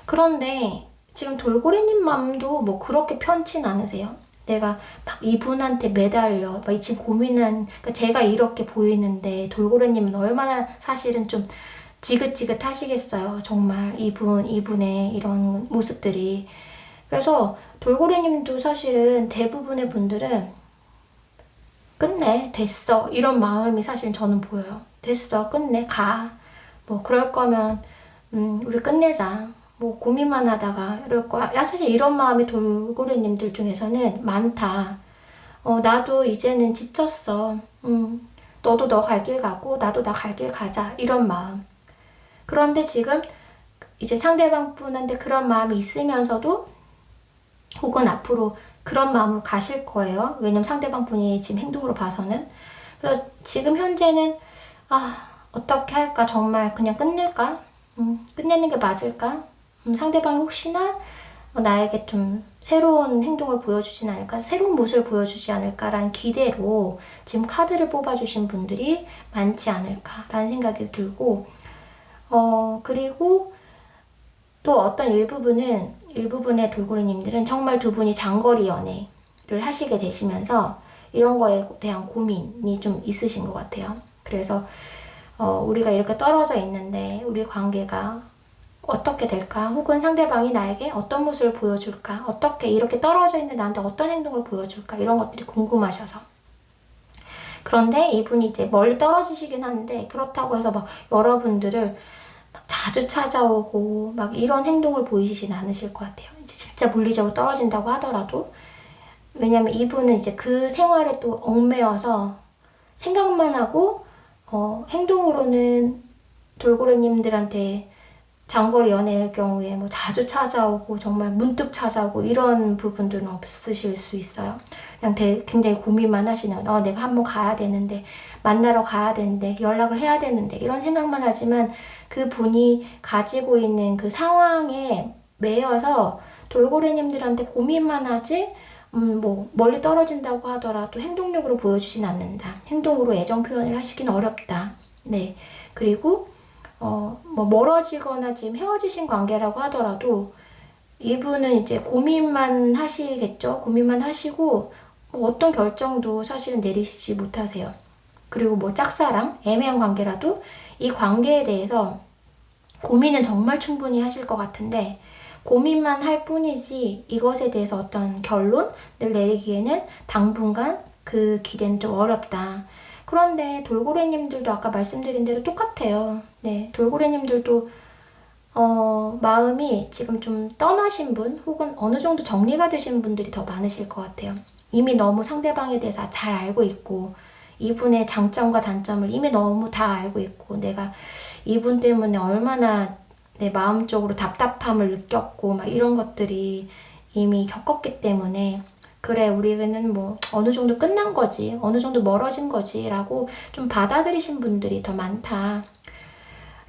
그런데 지금 돌고래님 마음도 뭐 그렇게 편치 않으세요. 내가 막 이분한테 매달려 막 지금 그러니까 제가 이렇게 보이는데 돌고래님은 얼마나 사실은 좀 지긋지긋하시겠어요. 정말 이분의 이런 모습들이. 그래서 돌고래님도 사실은 대부분의 분들은 끝내, 됐어, 이런 마음이 사실 저는 보여요. 됐어, 끝내, 가. 뭐 그럴 거면 우리 끝내자. 뭐 고민만 하다가 이럴 거야. 사실 이런 마음이 돌고래님들 중에서는 많다. 나도 이제는 지쳤어. 너도 너 갈 길 가고 나도 나 갈 길 가자. 이런 마음. 그런데 지금 이제 상대방 분한테 그런 마음이 있으면서도 혹은 앞으로 그런 마음으로 가실 거예요. 왜냐면 상대방 분이 지금 행동으로 봐서는. 그래서 지금 현재는 어떻게 할까? 정말 그냥 끝낼까? 끝내는 게 맞을까? 상대방이 혹시나 나에게 좀 새로운 행동을 보여주진 않을까? 새로운 모습을 보여주지 않을까라는 기대로 지금 카드를 뽑아주신 분들이 많지 않을까라는 생각이 들고, 그리고 또 어떤 일부분의 돌고래님들은 정말 두 분이 장거리 연애를 하시게 되시면서 이런 거에 대한 고민이 좀 있으신 것 같아요. 그래서 우리가 이렇게 떨어져 있는데 우리 관계가 어떻게 될까? 혹은 상대방이 나에게 어떤 모습을 보여줄까? 어떻게 이렇게 떨어져 있는 나한테 어떤 행동을 보여줄까? 이런 것들이 궁금하셔서. 그런데 이분이 이제 멀리 떨어지시긴 하는데 그렇다고 해서 막 여러분들을 막 자주 찾아오고 막 이런 행동을 보이시진 않으실 것 같아요. 이제 진짜 물리적으로 떨어진다고 하더라도. 왜냐면 이분은 이제 그 생활에 또 얽매여서 생각만 하고 행동으로는 돌고래님들한테 장거리 연애일 경우에 뭐 자주 찾아오고 정말 문득 찾아오고 이런 부분들은 없으실 수 있어요. 그냥 굉장히 고민만 하시는, 내가 한번 가야 되는데, 만나러 가야 되는데, 연락을 해야 되는데, 이런 생각만 하지만 그 분이 가지고 있는 그 상황에 매여서 돌고래님들한테 고민만 하지, 뭐, 멀리 떨어진다고 하더라도 행동력으로 보여주진 않는다. 행동으로 애정 표현을 하시긴 어렵다. 네. 그리고, 뭐, 멀어지거나 지금 헤어지신 관계라고 하더라도 이분은 이제 고민만 하시겠죠? 고민만 하시고, 뭐 어떤 결정도 사실은 내리시지 못하세요. 그리고 뭐 짝사랑, 애매한 관계라도 이 관계에 대해서 고민은 정말 충분히 하실 것 같은데, 고민만 할 뿐이지 이것에 대해서 어떤 결론을 내리기에는 당분간 그 기대는 좀 어렵다. 그런데 돌고래님들도 아까 말씀드린 대로 똑같아요. 네, 돌고래님들도 마음이 지금 좀 떠나신 분 혹은 어느 정도 정리가 되신 분들이 더 많으실 것 같아요. 이미 너무 상대방에 대해서 잘 알고 있고 이분의 장점과 단점을 이미 너무 다 알고 있고 내가 이분 때문에 얼마나 내 마음적으로 답답함을 느꼈고 막 이런 것들이 이미 겪었기 때문에 그래 우리는 뭐 어느 정도 끝난 거지 어느 정도 멀어진 거지 라고 좀 받아들이신 분들이 더 많다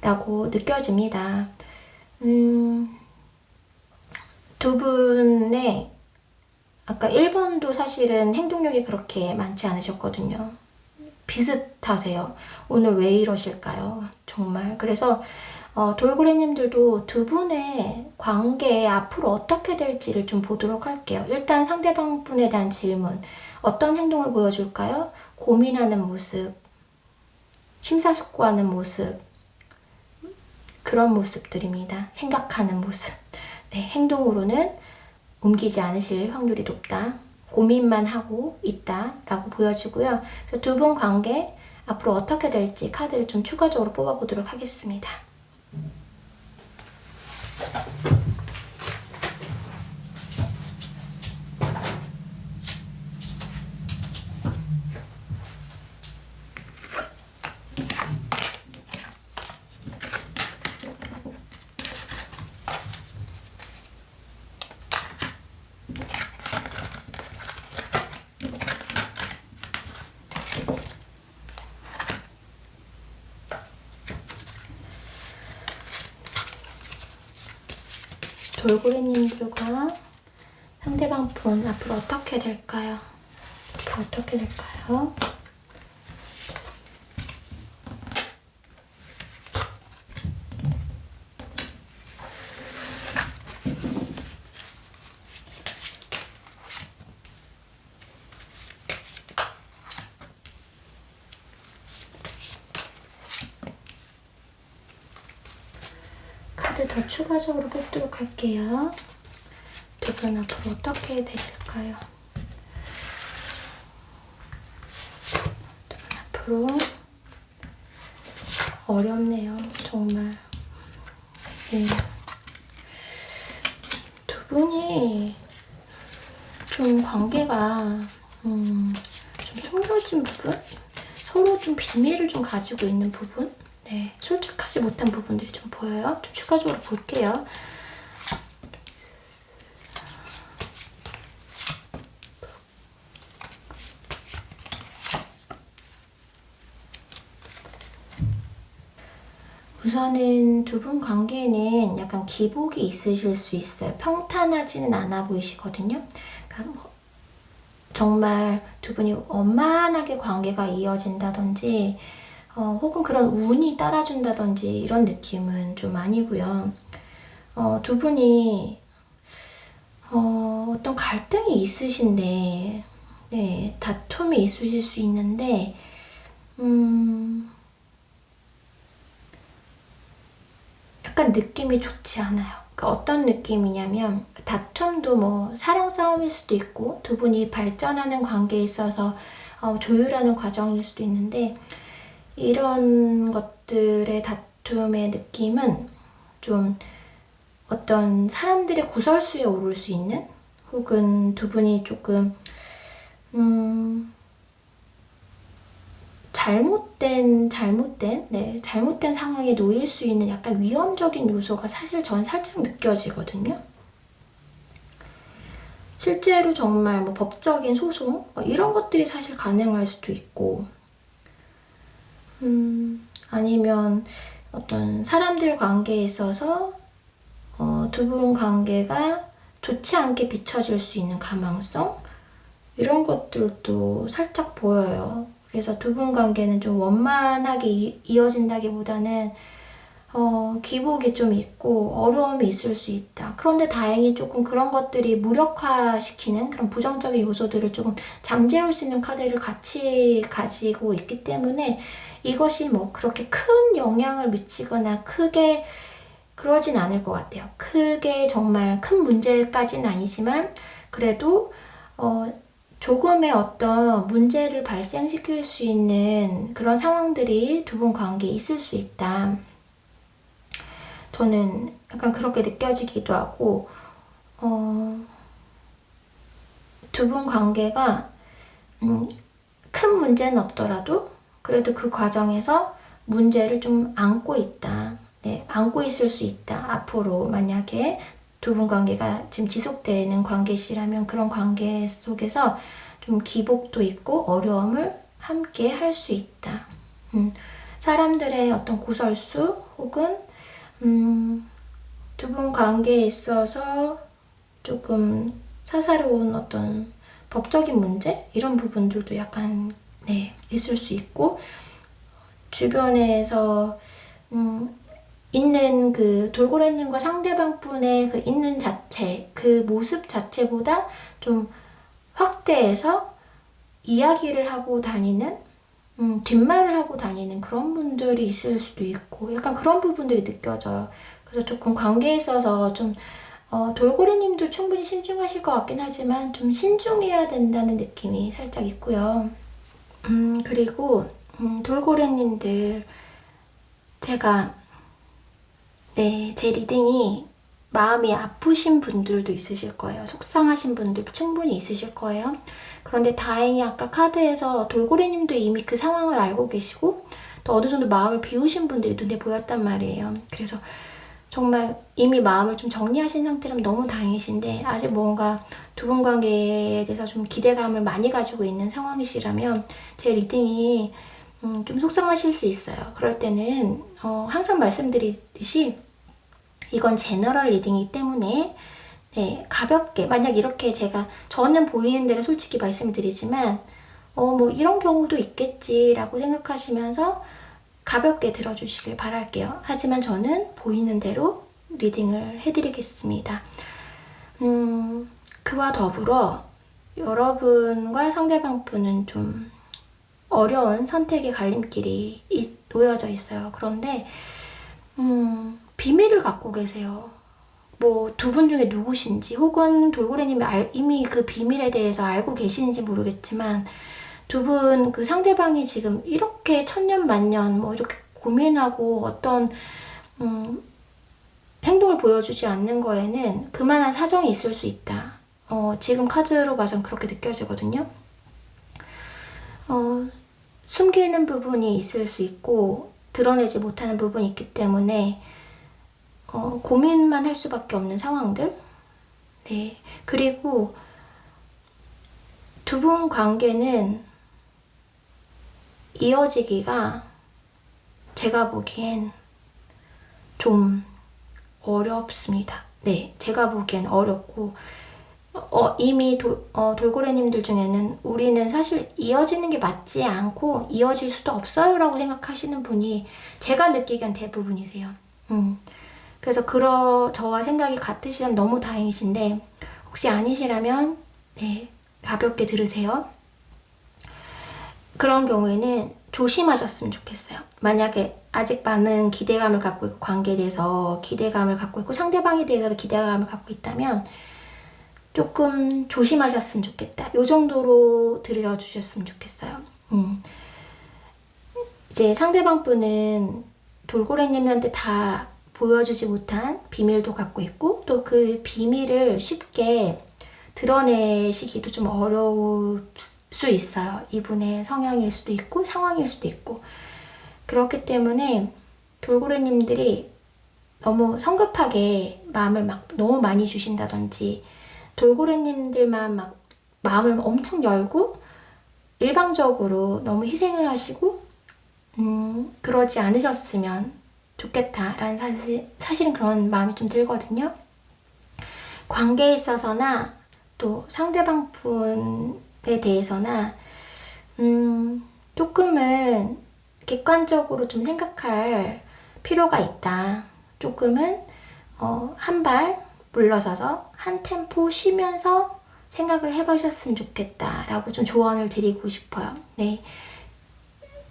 라고 느껴집니다. 두 분의 아까 1번도 사실은 행동력이 그렇게 많지 않으셨거든요. 비슷하세요. 오늘 왜 이러실까요? 정말. 그래서 돌고래님들도 두 분의 관계 앞으로 어떻게 될지를 좀 보도록 할게요. 일단 상대방 분에 대한 질문. 어떤 행동을 보여줄까요? 고민하는 모습, 심사숙고하는 모습, 그런 모습들입니다. 생각하는 모습. 네, 행동으로는 옮기지 않으실 확률이 높다. 고민만 하고 있다라고 보여지고요. 그래서 두 분 관계 앞으로 어떻게 될지 카드를 좀 추가적으로 뽑아보도록 하겠습니다. 돌고래님들과 상대방 분 앞으로 어떻게 될까요? 앞으로 어떻게 될까요? 카드 더 추가적으로 뽑도록 할게요. 두 분 앞으로 어떻게 되실까요? 두 분 앞으로 어렵네요. 정말. 네. 두 분이 좀 관계가 좀 숨겨진 부분? 서로 좀 비밀을 좀 가지고 있는 부분? 네, 솔직하지 못한 부분들이 좀 보여요. 좀 추가적으로 볼게요. 우선은 두 분 관계에는 약간 기복이 있으실 수 있어요. 평탄하지는 않아 보이시거든요. 그러니까 뭐 정말 두 분이 원만하게 관계가 이어진다든지 혹은 그런 운이 따라준다든지 이런 느낌은 좀 아니고요. 두 분이 어떤 갈등이 있으신데 네, 다툼이 있으실 수 있는데 약간 약간 느낌이 좋지 않아요. 그러니까 어떤 느낌이냐면 다툼도 뭐 사랑 싸움일 수도 있고 두 분이 발전하는 관계에 있어서 조율하는 과정일 수도 있는데 이런 것들의 다툼의 느낌은 좀 어떤 사람들의 구설수에 오를 수 있는 혹은 두 분이 조금 잘못된 상황에 놓일 수 있는 약간 위험적인 요소가 사실 전 살짝 느껴지거든요. 실제로 정말 뭐 법적인 소송 이런 것들이 사실 가능할 수도 있고 아니면 어떤 사람들 관계에 있어서 두 분 관계가 좋지 않게 비춰질 수 있는 가망성 이런 것들도 살짝 보여요. 그래서 두 분 관계는 좀 원만하게 이어진다기보다는 기복이 좀 있고 어려움이 있을 수 있다. 그런데 다행히 조금 그런 것들이 무력화시키는 그런 부정적인 요소들을 조금 잠재울 수 있는 카드를 같이 가지고 있기 때문에 이것이 뭐 그렇게 큰 영향을 미치거나 크게 그러진 않을 것 같아요. 크게 정말 큰 문제까지는 아니지만 그래도 조금의 어떤 문제를 발생시킬 수 있는 그런 상황들이 두 분 관계에 있을 수 있다. 저는 약간 그렇게 느껴지기도 하고 두 분 관계가 큰 문제는 없더라도 그래도 그 과정에서 문제를 좀 안고 있다. 네, 안고 있을 수 있다. 앞으로 만약에 두 분 관계가 지금 지속되는 관계시라면 그런 관계 속에서 좀 기복도 있고 어려움을 함께 할 수 있다. 사람들의 어떤 구설수 혹은 두 분 관계에 있어서 조금 사사로운 어떤 법적인 문제 이런 부분들도 약간 있을 수 있고 주변에서 있는 그 돌고래님과 상대방 분의 그 있는 자체 그 모습 자체보다 좀 확대해서 이야기를 하고 다니는 뒷말을 하고 다니는 그런 분들이 있을 수도 있고 약간 그런 부분들이 느껴져요. 그래서 조금 관계에 있어서 좀 돌고래님도 충분히 신중하실 것 같긴 하지만 좀 신중해야 된다는 느낌이 살짝 있고요. 그리고 돌고래님들 제가 제 리딩이 마음이 아프신 분들도 있으실 거예요. 속상하신 분들도 충분히 있으실 거예요. 그런데 다행히 아까 카드에서 돌고래님도 이미 그 상황을 알고 계시고 또 어느 정도 마음을 비우신 분들이 눈에 보였단 말이에요. 그래서 정말 이미 마음을 좀 정리하신 상태라면 너무 다행이신데 아직 뭔가 두 분 관계에 대해서 좀 기대감을 많이 가지고 있는 상황이시라면 제 리딩이 좀 속상하실 수 있어요. 그럴 때는 항상 말씀드리듯이 이건 제너럴 리딩이기 때문에 가볍게 만약 이렇게 저는 보이는 대로 솔직히 말씀드리지만 뭐 이런 경우도 있겠지라고 생각하시면서 가볍게 들어주시길 바랄게요. 하지만 저는 보이는 대로 리딩을 해드리겠습니다. 그와 더불어 여러분과 상대방 분은 좀 어려운 선택의 갈림길이 놓여져 있어요. 그런데 비밀을 갖고 계세요. 뭐 두 분 중에 누구신지 혹은 돌고래님이 이미 그 비밀에 대해서 알고 계시는지 모르겠지만 두 분 그 상대방이 지금 이렇게 천년만년 뭐 이렇게 고민하고 어떤 행동을 보여주지 않는 거에는 그만한 사정이 있을 수 있다. 지금 카드로 봐선 그렇게 느껴지거든요. 숨기는 부분이 있을 수 있고 드러내지 못하는 부분이 있기 때문에 고민만 할 수밖에 없는 상황들. 그리고 두 분 관계는 이어지기가 제가 보기엔 좀 어렵습니다. 제가 보기엔 어렵고 이미 돌고래님들 중에는 우리는 사실 이어지는 게 맞지 않고 이어질 수도 없어요 라고 생각하시는 분이 제가 느끼기엔 대부분이세요. 그래서 저와 생각이 같으시다면 너무 다행이신데 혹시 아니시라면 가볍게 들으세요. 그런 경우에는 조심하셨으면 좋겠어요. 만약에 아직 많은 기대감을 갖고 있고, 관계에 대해서 기대감을 갖고 있고, 상대방에 대해서도 기대감을 갖고 있다면 조금 조심하셨으면 좋겠다. 요 정도로 들여주셨으면 좋겠어요. 이제 상대방 분은 돌고래님한테 다 보여주지 못한 비밀도 갖고 있고, 또 그 비밀을 쉽게 드러내시기도 좀 어려울 수 있어요. 이분의 성향일 수도 있고 상황일 수도 있고. 그렇기 때문에 돌고래님들이 너무 성급하게 마음을 막 너무 많이 주신다든지, 돌고래님들만 막 마음을 엄청 열고 일방적으로 너무 희생을 하시고 그러지 않으셨으면 좋겠다라는 사실은 그런 마음이 좀 들거든요. 관계에 있어서나 또 상대방 분에 대해서나 조금은 객관적으로 좀 생각할 필요가 있다. 조금은 한 발 물러서서 한 템포 쉬면서 생각을 해보셨으면 좋겠다라고 좀 조언을 드리고 싶어요. 네.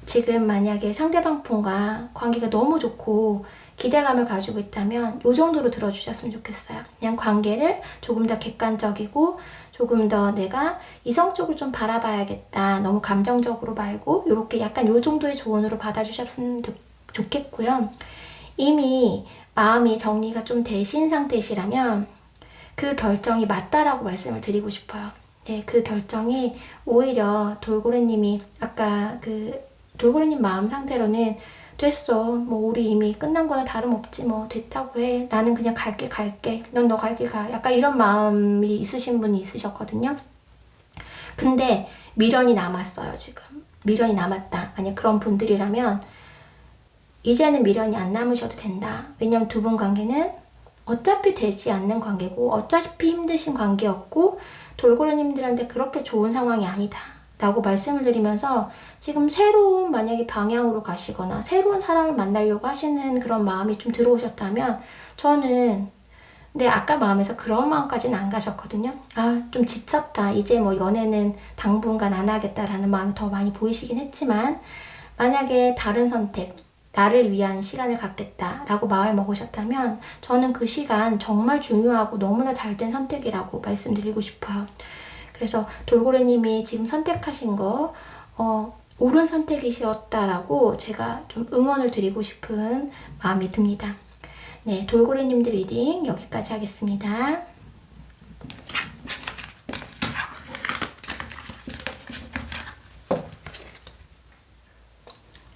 지금 만약에 상대방 분과 관계가 너무 좋고 기대감을 가지고 있다면 이 정도로 들어주셨으면 좋겠어요. 그냥 관계를 조금 더 객관적이고 조금 더 내가 이성적으로 좀 바라봐야겠다. 너무 감정적으로 말고 이렇게 약간 이 정도의 조언으로 받아주셨으면 좋겠고요. 이미 마음이 정리가 좀 되신 상태시라면 그 결정이 맞다라고 말씀을 드리고 싶어요. 네, 그 결정이 오히려 돌고래님이 아까 돌고래님 마음 상태로는 됐어. 뭐 우리 이미 끝난 거나 다름없지. 뭐 됐다고 해. 나는 그냥 갈게. 넌 너 갈 길 가. 약간 이런 마음이 있으신 분이 있으셨거든요. 근데 미련이 남았어요, 지금. 미련이 남았다. 만약 그런 분들이라면 이제는 미련이 안 남으셔도 된다. 왜냐면 두 분 관계는 어차피 되지 않는 관계고 어차피 힘드신 관계였고 돌고래님들한테 그렇게 좋은 상황이 아니다 라고 말씀을 드리면서 지금 새로운 만약에 방향으로 가시거나 새로운 사람을 만나려고 하시는 그런 마음이 좀 들어오셨다면 저는 근데 아까 마음에서 그런 마음까지는 안 가셨거든요. 아, 좀 지쳤다. 이제 뭐 연애는 당분간 안 하겠다라는 마음이 더 많이 보이시긴 했지만 만약에 다른 선택 나를 위한 시간을 갖겠다라고 마음을 먹으셨다면 저는 그 시간 정말 중요하고 너무나 잘된 선택이라고 말씀드리고 싶어요. 그래서 돌고래님이 지금 선택하신 거 옳은 선택이셨다라고 제가 좀 응원을 드리고 싶은 마음이 듭니다. 네, 돌고래님들 리딩 여기까지 하겠습니다.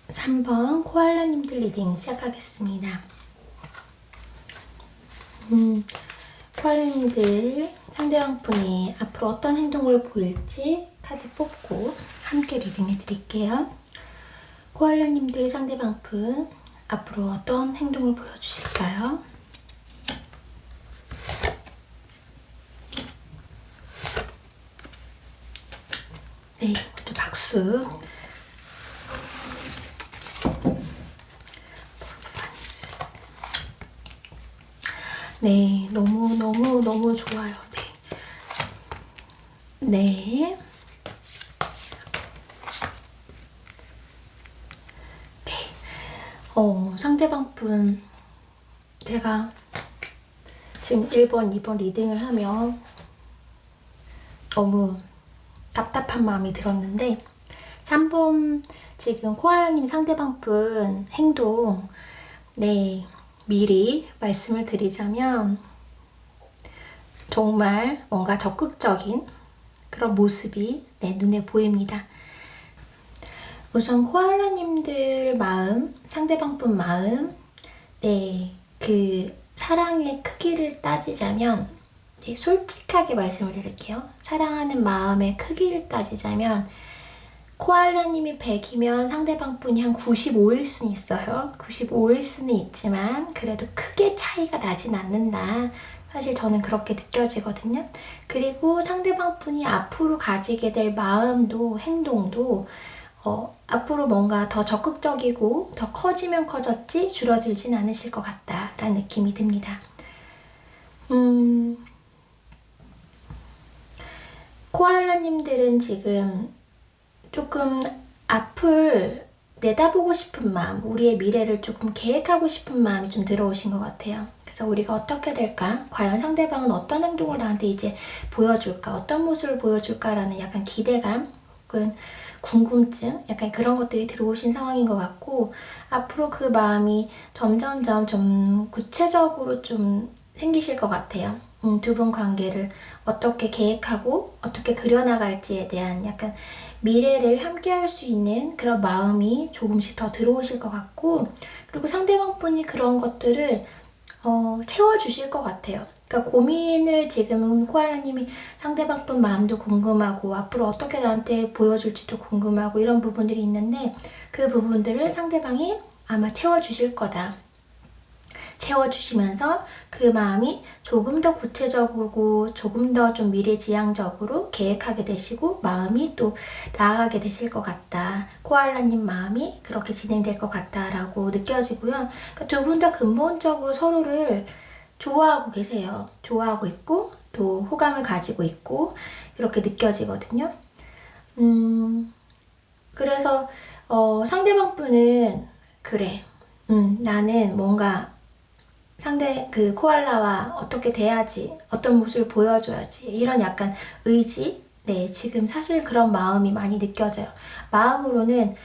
3번 코알라님들 리딩 시작하겠습니다. 코알라님들 상대방 분이 앞으로 어떤 행동을 보일지 카드 뽑고 함께 리딩해 드릴게요. 코알라님들 상대방 분 앞으로 어떤 행동을 보여주실까요? 네, 먼저 박수. 네, 너무 좋아요. 네. 상대방 분 제가 지금 1번, 2번 리딩을 하면 너무 답답한 마음이 들었는데 3번 지금 코알라님 상대방 분 행동 네, 미리 말씀을 드리자면 정말 뭔가 적극적인 그런 모습이 눈에 보입니다. 우선 코알라님들 마음, 상대방 분 마음, 그 사랑의 크기를 따지자면 솔직하게 말씀을 드릴게요. 사랑하는 마음의 크기를 따지자면 코알라님이 100이면 상대방 분이 한 95일 수는 있어요. 95일 수는 있지만 그래도 크게 차이가 나진 않는다. 사실 저는 그렇게 느껴지거든요. 그리고 상대방 분이 앞으로 가지게 될 마음도 행동도 앞으로 뭔가 더 적극적이고 더 커지면 커졌지 줄어들진 않으실 것 같다라는 느낌이 듭니다. 코알라님들은 지금 조금 아플 내다보고 싶은 마음, 우리의 미래를 조금 계획하고 싶은 마음이 좀 들어오신 것 같아요. 그래서 우리가 어떻게 될까? 과연 상대방은 어떤 행동을 나한테 이제 보여줄까? 어떤 모습을 보여줄까라는 약간 기대감 혹은 궁금증, 약간 그런 것들이 들어오신 상황인 것 같고, 앞으로 그 마음이 점점점 좀 구체적으로 좀 생기실 것 같아요. 두 분 관계를 어떻게 계획하고 어떻게 그려나갈지에 대한 약간 미래를 함께 할 수 있는 그런 마음이 조금씩 더 들어오실 것 같고, 그리고 상대방 분이 그런 것들을 채워주실 것 같아요. 그러니까 고민을 지금 코알라님이 상대방 분 마음도 궁금하고 앞으로 어떻게 나한테 보여줄지도 궁금하고 이런 부분들이 있는데, 그 부분들을 상대방이 아마 채워주실 거다. 채워주시면서 그 마음이 조금 더 구체적이고 조금 더 좀 미래지향적으로 계획하게 되시고 마음이 또 나아가게 되실 것 같다. 코알라님 마음이 그렇게 진행될 것 같다라고 느껴지고요. 그러니까 두 분 다 근본적으로 서로를 좋아하고 계세요. 좋아하고 있고 또 호감을 가지고 있고 이렇게 느껴지거든요. 그래서 상대방 분은 그래. 나는 뭔가 상대 그 코알라와 어떻게 돼야지, 어떤 모습을 보여줘야지, 이런 약간 의지? 네, 지금 사실 그런 마음이 많이 느껴져요. 마음으로는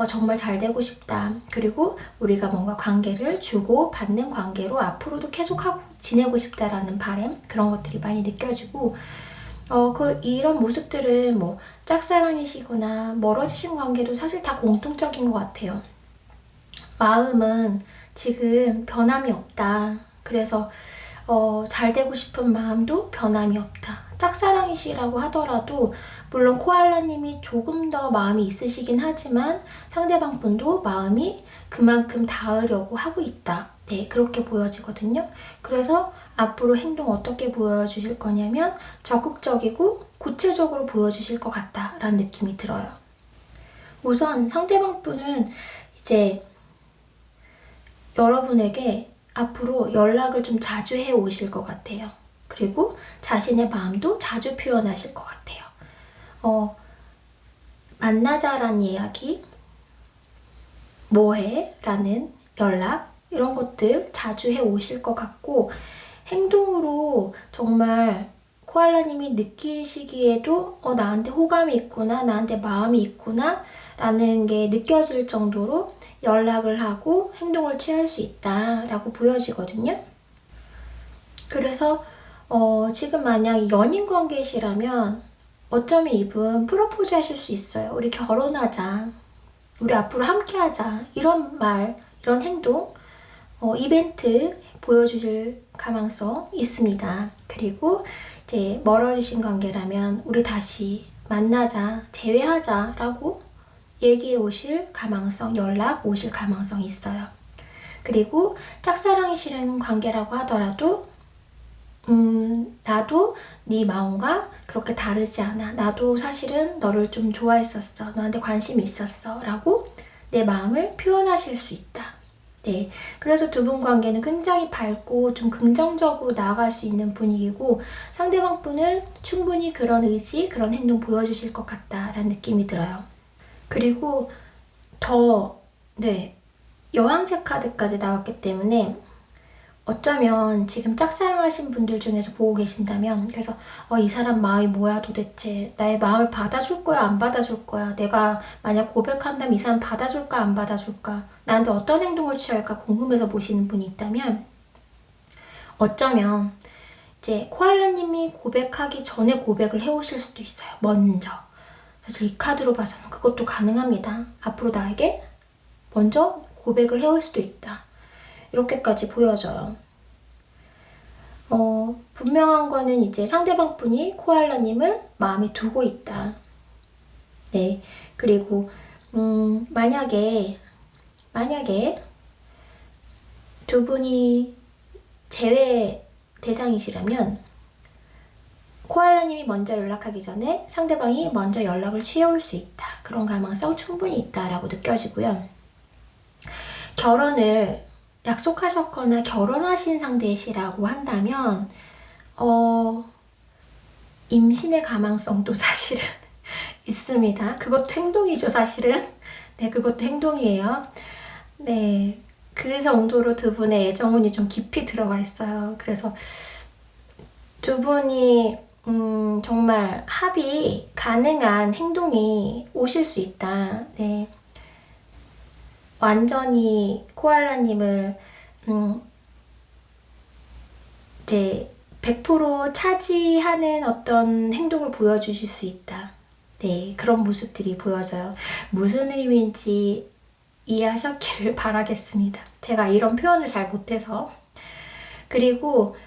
정말 잘 되고 싶다. 그리고 우리가 뭔가 관계를 주고 받는 관계로 앞으로도 계속하고 지내고 싶다라는 바람, 그런 것들이 많이 느껴지고, 이런 모습들은 뭐 짝사랑이시거나 멀어지신 관계도 사실 다 공통적인 것 같아요. 마음은 지금 변함이 없다. 그래서 잘 되고 싶은 마음도 변함이 없다. 짝사랑이시라고 하더라도 물론 코알라님이 조금 더 마음이 있으시긴 하지만 상대방 분도 마음이 그만큼 닿으려고 하고 있다. 네, 그렇게 보여지거든요. 그래서 앞으로 행동 어떻게 보여주실 거냐면 적극적이고 구체적으로 보여주실 것 같다라는 느낌이 들어요. 우선 상대방 분은 이제 여러분에게 앞으로 연락을 좀 자주 해 오실 것 같아요. 그리고 자신의 마음도 자주 표현하실 것 같아요. 만나자라는 이야기, 뭐해? 라는 연락, 이런 것들 자주 해 오실 것 같고, 행동으로 정말 코알라님이 느끼시기에도 나한테 호감이 있구나, 나한테 마음이 있구나 라는 게 느껴질 정도로 연락을 하고 행동을 취할 수 있다라고 보여지거든요. 그래서 지금 만약 연인 관계시라면 어쩌면 이분 프로포즈 하실 수 있어요. 우리 결혼하자. 우리 앞으로 함께 하자. 이런 말, 이런 행동, 이벤트 보여주실 가능성 있습니다. 그리고 이제 멀어지신 관계라면 우리 다시 만나자, 재회하자 라고 얘기해 오실 가능성, 연락 오실 가능성이 있어요. 그리고 짝사랑이시는 관계라고 하더라도 나도 네 마음과 그렇게 다르지 않아. 나도 사실은 너를 좀 좋아했었어. 너한테 관심이 있었어. 라고 내 마음을 표현하실 수 있다. 네. 그래서 두 분 관계는 굉장히 밝고 좀 긍정적으로 나아갈 수 있는 분위기고, 상대방 분은 충분히 그런 의지, 그런 행동 보여주실 것 같다라는 느낌이 들어요. 그리고 여왕제 카드까지 나왔기 때문에 어쩌면 지금 짝사랑하신 분들 중에서 보고 계신다면, 그래서 이 사람 마음이 뭐야 도대체, 나의 마음을 받아줄 거야 안 받아줄 거야, 내가 만약 고백한다면 이 사람 받아줄까 안 받아줄까, 나한테 어떤 행동을 취할까 궁금해서 보시는 분이 있다면, 어쩌면 이제 코알라님이 고백하기 전에 고백을 해오실 수도 있어요. 먼저. 사실 이 카드로 봐서는 그것도 가능합니다. 앞으로 나에게 먼저 고백을 해올 수도 있다. 이렇게까지 보여져요. 분명한 거는 이제 상대방 분이 코알라님을 마음에 두고 있다. 네. 그리고 만약에 두 분이 재회 대상이시라면 코알라님이 먼저 연락하기 전에 상대방이 먼저 연락을 취해올 수 있다. 그런 가능성 충분히 있다라고 느껴지고요. 결혼을 약속하셨거나 결혼하신 상대시라고 한다면 임신의 가능성도 사실은 있습니다. 그것도 행동이죠, 사실은. 네, 그것도 행동이에요. 네, 그 정도로 두 분의 애정운이 좀 깊이 들어가 있어요. 그래서 두 분이 정말 합이 가능한 행동이 오실 수 있다. 네, 완전히 코알라님을 네, 100% 차지하는 어떤 행동을 보여주실 수 있다. 네, 그런 모습들이 보여져요. 무슨 의미인지 이해하셨기를 바라겠습니다. 제가 이런 표현을 잘 못해서. 그리고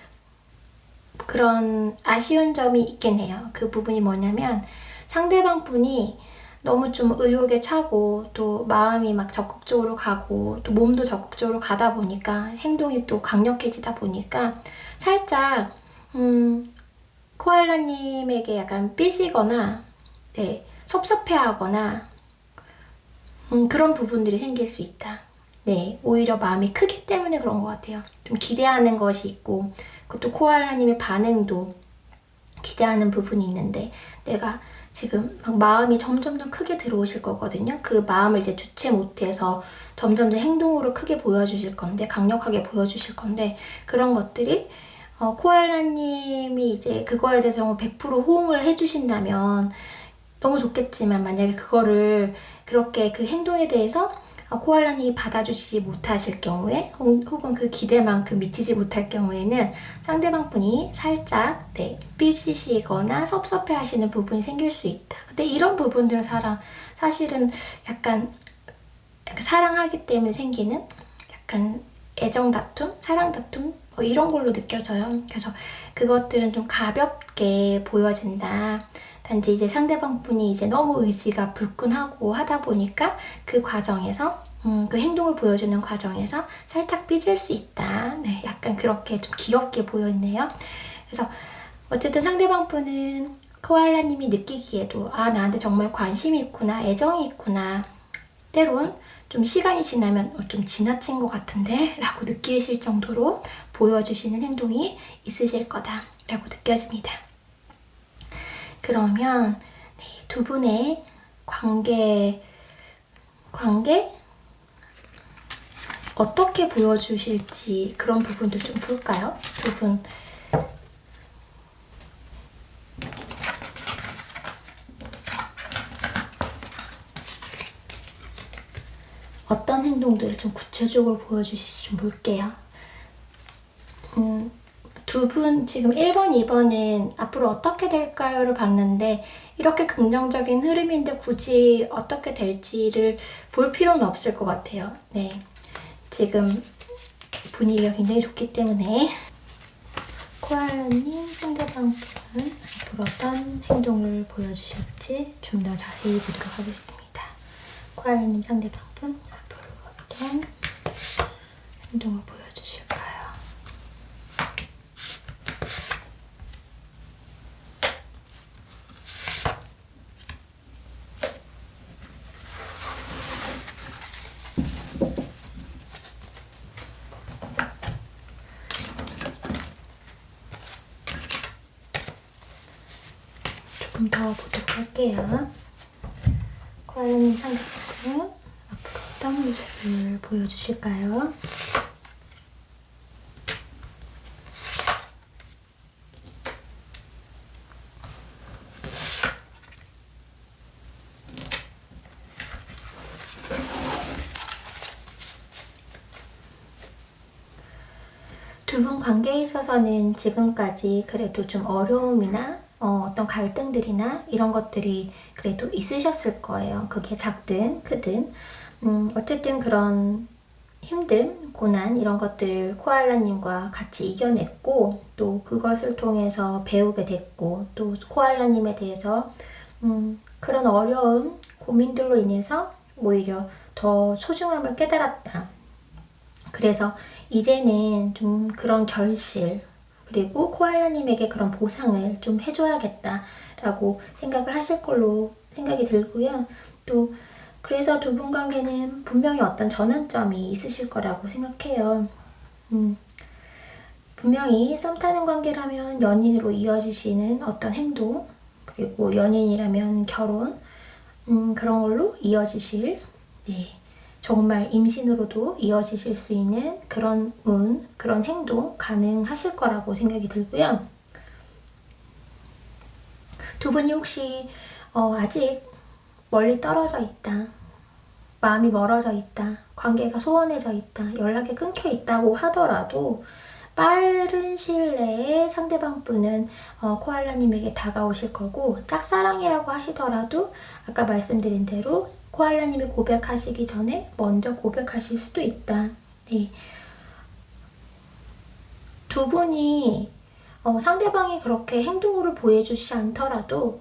그런 아쉬운 점이 있긴 해요. 그 부분이 뭐냐면 상대방 분이 너무 좀 의욕에 차고 또 마음이 막 적극적으로 가고 또 몸도 적극적으로 가다 보니까 행동이 또 강력해지다 보니까 살짝 코알라님에게 약간 삐지거나 네, 섭섭해하거나 그런 부분들이 생길 수 있다. 네, 오히려 마음이 크기 때문에 그런 것 같아요. 좀 기대하는 것이 있고 그것도 코알라님의 반응도 기대하는 부분이 있는데 내가 지금 막 마음이 점점 더 크게 들어오실 거거든요. 그 마음을 이제 주체 못해서 점점 더 행동으로 크게 보여주실 건데 강력하게 보여주실 건데 그런 것들이 코알라님이 이제 그거에 대해서 100% 호응을 해주신다면 너무 좋겠지만 만약에 그거를 그렇게 그 행동에 대해서 코알라님이 받아주시지 못하실 경우에 혹은 그 기대만큼 미치지 못할 경우에는 상대방 분이 살짝 네, 삐지시거나 섭섭해 하시는 부분이 생길 수 있다. 근데 이런 부분들은 사실은 약간 사랑하기 때문에 생기는 약간 애정 다툼, 사랑 다툼 뭐 이런 걸로 느껴져요. 그래서 그것들은 좀 가볍게 보여진다. 단지 이제 상대방 분이 이제 너무 의지가 불끈하고 하다 보니까 그 과정에서 그 행동을 보여주는 과정에서 살짝 삐질 수 있다. 네, 약간 그렇게 좀 귀엽게 보여있네요. 그래서 어쨌든 상대방 분은 코알라님이 느끼기에도 아 나한테 정말 관심이 있구나, 애정이 있구나. 때론 좀 시간이 지나면 좀 지나친 것 같은데 라고 느끼실 정도로 보여주시는 행동이 있으실 거다라고 느껴집니다. 그러면 네, 두 분의 관계 어떻게 보여주실지 그런 부분들 좀 볼까요? 두 분 어떤 행동들을 좀 구체적으로 보여주실지 좀 볼게요. 두 분 지금 1번, 2번은 앞으로 어떻게 될까요를 봤는데 이렇게 긍정적인 흐름인데 굳이 어떻게 될지를 볼 필요는 없을 것 같아요. 네, 지금 분위기가 굉장히 좋기 때문에 코알라님 상대방 분은 앞으로 어떤 행동을 보여주실지 좀 더 자세히 보도록 하겠습니다. 코알라님 상대방 분 앞으로 어떤 행동을 보여주실까요? 조금 더 보도록 할게요. 코알라님 상대방은 앞으로 어떤 모습을 보여주실까요? 두 분 관계에 있어서는 지금까지 그래도 좀 어려움이나 어떤 갈등들이나 이런 것들이 그래도 있으셨을 거예요. 그게 작든 크든 어쨌든 그런 힘듦, 고난 이런 것들을 코알라님과 같이 이겨냈고 또 그것을 통해서 배우게 됐고 또 코알라님에 대해서 그런 어려움, 고민들로 인해서 오히려 더 소중함을 깨달았다. 그래서 이제는 좀 그런 결실 그리고 코알라님에게 그런 보상을 좀 해줘야겠다라고 생각을 하실 걸로 생각이 들고요. 또 그래서 두 분 관계는 분명히 어떤 전환점이 있으실 거라고 생각해요. 분명히 썸 타는 관계라면 연인으로 이어지시는 어떤 행동, 그리고 연인이라면 결혼, 그런 걸로 이어지실 네, 정말 임신으로도 이어지실 수 있는 그런 운, 그런 행동 가능하실 거라고 생각이 들고요. 두 분이 혹시 아직 멀리 떨어져 있다, 마음이 멀어져 있다, 관계가 소원해져 있다, 연락이 끊겨 있다고 하더라도 빠른 시일 내에 상대방 분은 코알라님에게 다가오실 거고, 짝사랑이라고 하시더라도 아까 말씀드린 대로 코알라님이 고백하시기 전에 먼저 고백하실 수도 있다. 네. 두 분이 상대방이 그렇게 행동으로 보여주지 않더라도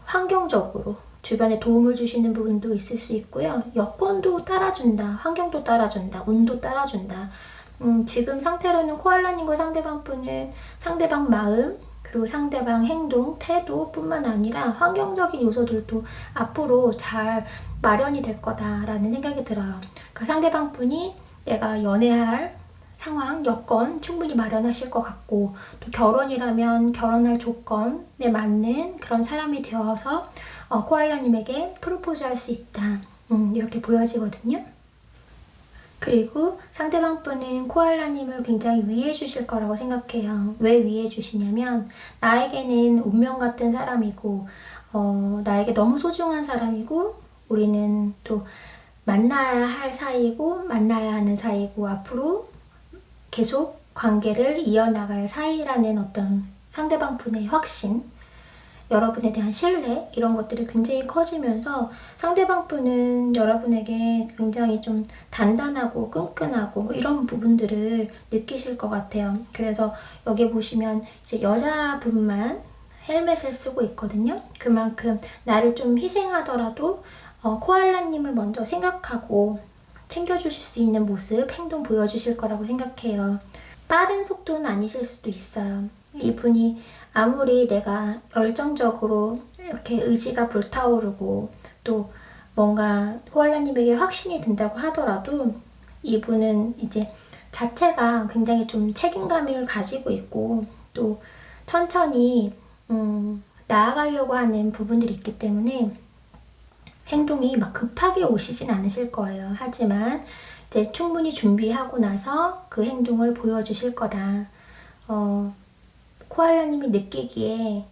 환경적으로 주변에 도움을 주시는 부분도 있을 수 있고요. 여건도 따라준다, 환경도 따라준다, 운도 따라준다. 지금 상태로는 코알라님과 상대방 분은 상대방 마음, 그리고 상대방 행동, 태도 뿐만 아니라 환경적인 요소들도 앞으로 잘 마련이 될 거다라는 생각이 들어요. 그 상대방 분이 내가 연애할 상황, 여건 충분히 마련하실 것 같고, 또 결혼이라면 결혼할 조건에 맞는 그런 사람이 되어서 코알라님에게 프로포즈 할 수 있다. 이렇게 보여지거든요. 그리고 상대방 분은 코알라님을 굉장히 위해 주실 거라고 생각해요. 왜 위해 주시냐면, 나에게는 운명 같은 사람이고, 나에게 너무 소중한 사람이고, 우리는 또 만나야 할 사이고, 만나야 하는 사이고, 앞으로 계속 관계를 이어나갈 사이라는 어떤 상대방 분의 확신, 여러분에 대한 신뢰, 이런 것들이 굉장히 커지면서 상대방 분은 여러분에게 굉장히 좀 단단하고 끈끈하고 이런 부분들을 느끼실 것 같아요. 그래서 여기 보시면 이제 여자분만 헬멧을 쓰고 있거든요. 그만큼 나를 좀 희생하더라도 코알라님을 먼저 생각하고 챙겨주실 수 있는 모습, 행동 보여주실 거라고 생각해요. 빠른 속도는 아니실 수도 있어요. 이분이 아무리 내가 열정적으로 이렇게 의지가 불타오르고 또 뭔가 코알라님에게 확신이 든다고 하더라도, 이분은 이제 자체가 굉장히 좀 책임감을 가지고 있고 또 천천히 나아가려고 하는 부분들이 있기 때문에 행동이 막 급하게 오시진 않으실 거예요. 하지만 이제 충분히 준비하고 나서 그 행동을 보여주실 거다. 코알라님이 느끼기에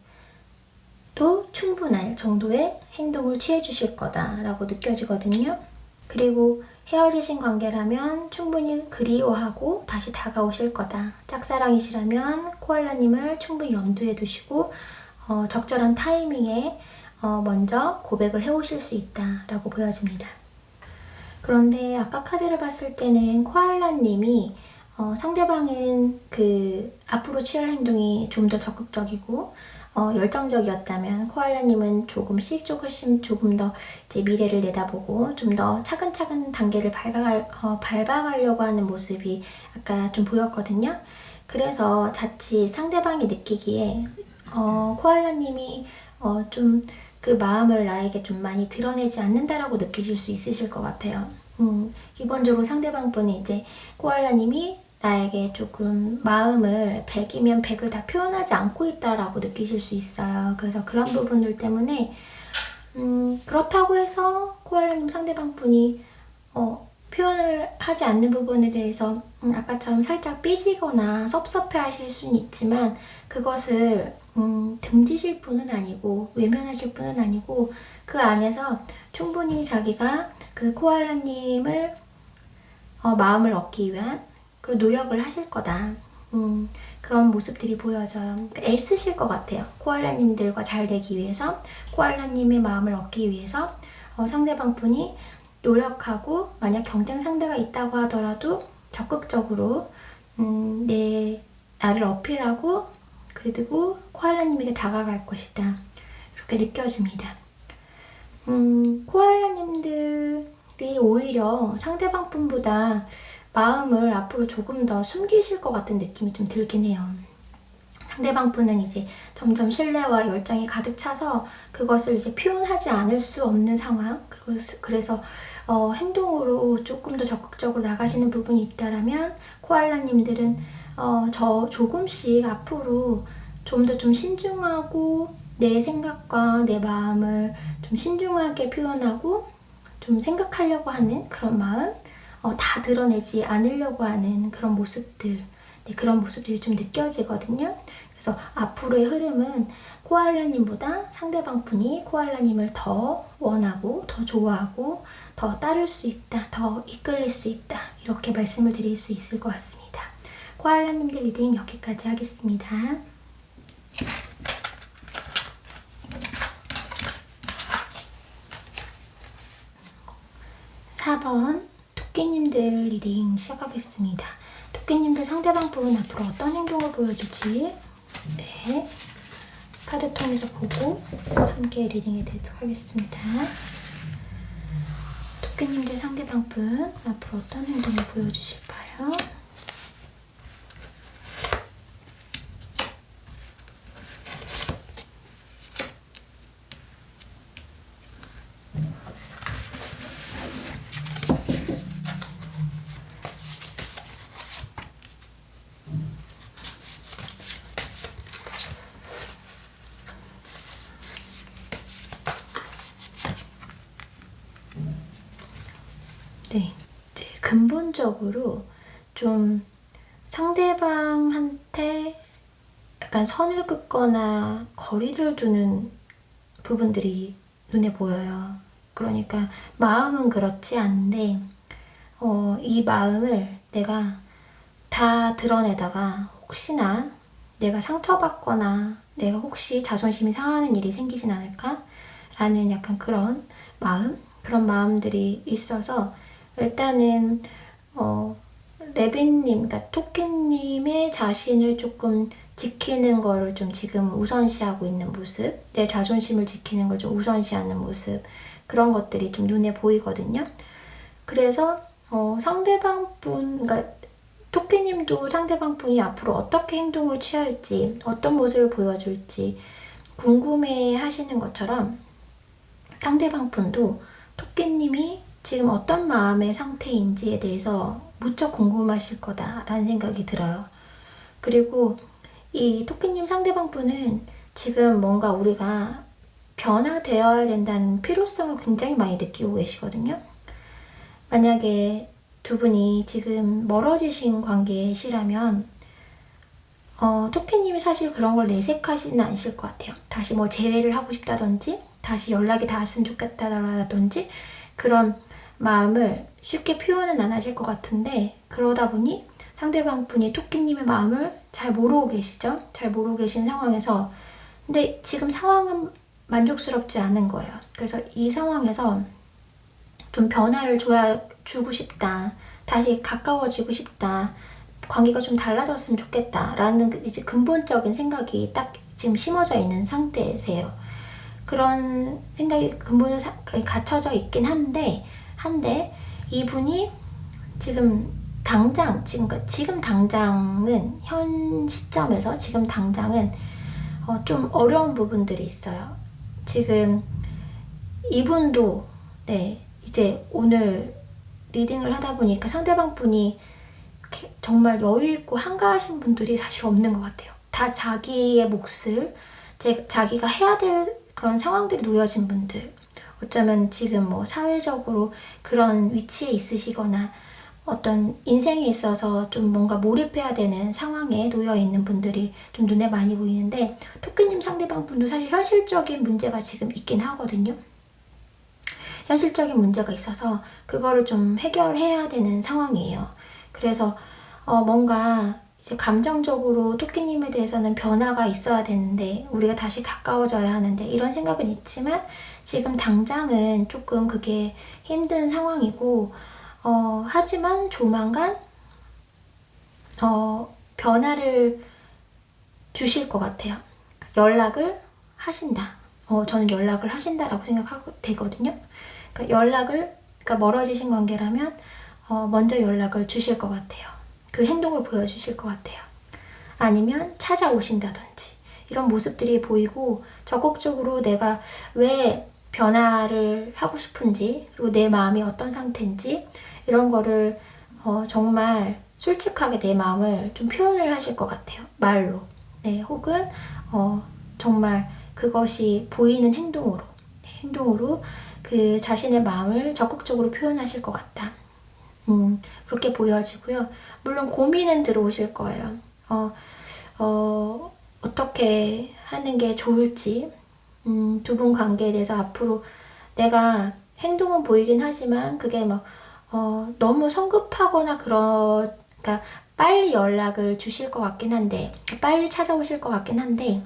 또 충분할 정도의 행동을 취해 주실 거다라고 느껴지거든요. 그리고 헤어지신 관계라면 충분히 그리워하고 다시 다가오실 거다. 짝사랑이시라면 코알라님을 충분히 염두에 두시고 적절한 타이밍에 먼저 고백을 해오실 수 있다라고 보여집니다. 그런데 아까 카드를 봤을 때는 코알라님이 상대방은 그 앞으로 취할 행동이 좀 더 적극적이고 열정적이었다면, 코알라님은 조금씩 조금 더 이제 미래를 내다보고 좀 더 차근차근 단계를 밟아가려고 하는 모습이 아까 좀 보였거든요. 그래서 자칫 상대방이 느끼기에 코알라님이 좀 그 마음을 나에게 좀 많이 드러내지 않는다라고 느끼실 수 있으실 것 같아요. 기본적으로 상대방 분이 이제 코알라님이 나에게 조금 마음을 100이면 100을 다 표현하지 않고 있다라고 느끼실 수 있어요. 그래서 그런 부분들 때문에 그렇다고 해서 코알라님 상대방 분이 표현을 하지 않는 부분에 대해서 아까처럼 살짝 삐지거나 섭섭해 하실 수는 있지만, 그것을 등지실 분은 아니고 외면하실 분은 아니고, 그 안에서 충분히 자기가 그 코알라님을 마음을 얻기 위한 그런 노력을 하실 거다. 그런 모습들이 보여져요. 그러니까 애쓰실 것 같아요. 코알라님들과 잘 되기 위해서, 코알라님의 마음을 얻기 위해서 상대방 분이 노력하고, 만약 경쟁 상대가 있다고 하더라도 적극적으로 나를 어필하고, 그리고 코알라님에게 다가갈 것이다. 이렇게 느껴집니다. 코알라님들이 오히려 상대방 분보다 마음을 앞으로 조금 더 숨기실 것 같은 느낌이 좀 들긴 해요. 상대방 분은 이제 점점 신뢰와 열정이 가득 차서 그것을 이제 표현하지 않을 수 없는 상황, 그래서 행동으로 조금 더 적극적으로 나가시는 부분이 있다라면, 코알라님들은 조금씩 앞으로 좀 더 좀 신중하고 내 생각과 내 마음을 좀 신중하게 표현하고 좀 생각하려고 하는 그런 마음, 다 드러내지 않으려고 하는 그런 모습들, 네, 그런 모습들이 좀 느껴지거든요. 그래서 앞으로의 흐름은 코알라님보다 상대방 분이 코알라님을 더 원하고 더 좋아하고 더 따를 수 있다, 더 이끌릴 수 있다, 이렇게 말씀을 드릴 수 있을 것 같습니다. 코알라님들 리딩 여기까지 하겠습니다. 4번 토끼님들 리딩 시작하겠습니다. 토끼님들 상대방 분은 앞으로 어떤 행동을 보여줄지, 네, 카드 통해서 보고 함께 리딩해 드리도록 하겠습니다. 토끼님들 상대방 분 앞으로 어떤 행동을 보여주실까요? 네, 이제 근본적으로 좀 상대방한테 약간 선을 긋거나 거리를 두는 부분들이 눈에 보여요. 그러니까 마음은 그렇지 않은데 이 마음을 내가 다 드러내다가 혹시나 내가 상처받거나 내가 혹시 자존심이 상하는 일이 생기진 않을까? 라는 약간 그런 마음? 그런 마음들이 있어서 일단은 레빈님, 그러니까 토끼님의 자신을 조금 지키는 거를 좀 지금 우선시하고 있는 모습, 내 자존심을 지키는 걸 좀 우선시하는 모습, 그런 것들이 좀 눈에 보이거든요. 그래서 상대방 분, 그러니까 토끼님도 상대방 분이 앞으로 어떻게 행동을 취할지, 어떤 모습을 보여줄지 궁금해 하시는 것처럼 상대방 분도 토끼님이 지금 어떤 마음의 상태인지에 대해서 무척 궁금하실 거다라는 생각이 들어요. 그리고 이 토끼님 상대방 분은 지금 뭔가 우리가 변화되어야 된다는 필요성을 굉장히 많이 느끼고 계시거든요. 만약에 두 분이 지금 멀어지신 관계시라면 토끼님이 사실 그런 걸 내색하지는 않으실 것 같아요. 다시 뭐 재회를 하고 싶다든지 다시 연락이 닿았으면 좋겠다라든지 그런 마음을 쉽게 표현은 안 하실 것 같은데, 그러다 보니 상대방 분이 토끼님의 마음을 잘 모르고 계시죠? 잘 모르고 계신 상황에서 근데 지금 상황은 만족스럽지 않은 거예요. 그래서 이 상황에서 좀 변화를 주고 싶다, 다시 가까워지고 싶다, 관계가 좀 달라졌으면 좋겠다 라는 이제 근본적인 생각이 딱 지금 심어져 있는 상태세요. 그런 생각이 근본으로 갖춰져 있긴 한데 이분이 지금 당장은 현 시점에서 지금 당장은 좀 어려운 부분들이 있어요. 지금 이분도 이제 오늘 리딩을 하다 보니까 상대방 분이 정말 여유있고 한가하신 분들이 사실 없는 것 같아요. 다 자기의 몫을 자기가 해야 될 그런 상황들이 놓여진 분들, 어쩌면 지금 뭐 사회적으로 그런 위치에 있으시거나 어떤 인생에 있어서 좀 뭔가 몰입해야 되는 상황에 놓여 있는 분들이 좀 눈에 많이 보이는데, 토끼님 상대방 분도 사실 현실적인 문제가 지금 있긴 하거든요. 현실적인 문제가 있어서 그거를 좀 해결해야 되는 상황이에요. 그래서 뭔가 이제 감정적으로 토끼님에 대해서는 변화가 있어야 되는데, 우리가 다시 가까워져야 하는데 이런 생각은 있지만 지금 당장은 조금 그게 힘든 상황이고, 하지만 조만간 변화를 주실 것 같아요. 연락을 하신다. 저는 연락을 하신다라고 생각하고 되거든요. 그러니까 멀어지신 관계라면 먼저 연락을 주실 것 같아요. 그 행동을 보여주실 것 같아요. 아니면 찾아오신다든지 이런 모습들이 보이고, 적극적으로 내가 왜 변화를 하고 싶은지, 그리고 내 마음이 어떤 상태인지 이런 거를 정말 솔직하게 내 마음을 좀 표현을 하실 것 같아요. 말로. 네, 혹은 정말 그것이 보이는 행동으로 그 자신의 마음을 적극적으로 표현하실 것 같다. 그렇게 보여지고요. 물론 고민은 들어오실 거예요. 어떻게 하는 게 좋을지, 두 분 관계에 대해서 앞으로 내가 행동은 보이긴 하지만 그게 뭐, 너무 성급하거나 그러니까 빨리 연락을 주실 것 같긴 한데, 빨리 찾아오실 것 같긴 한데,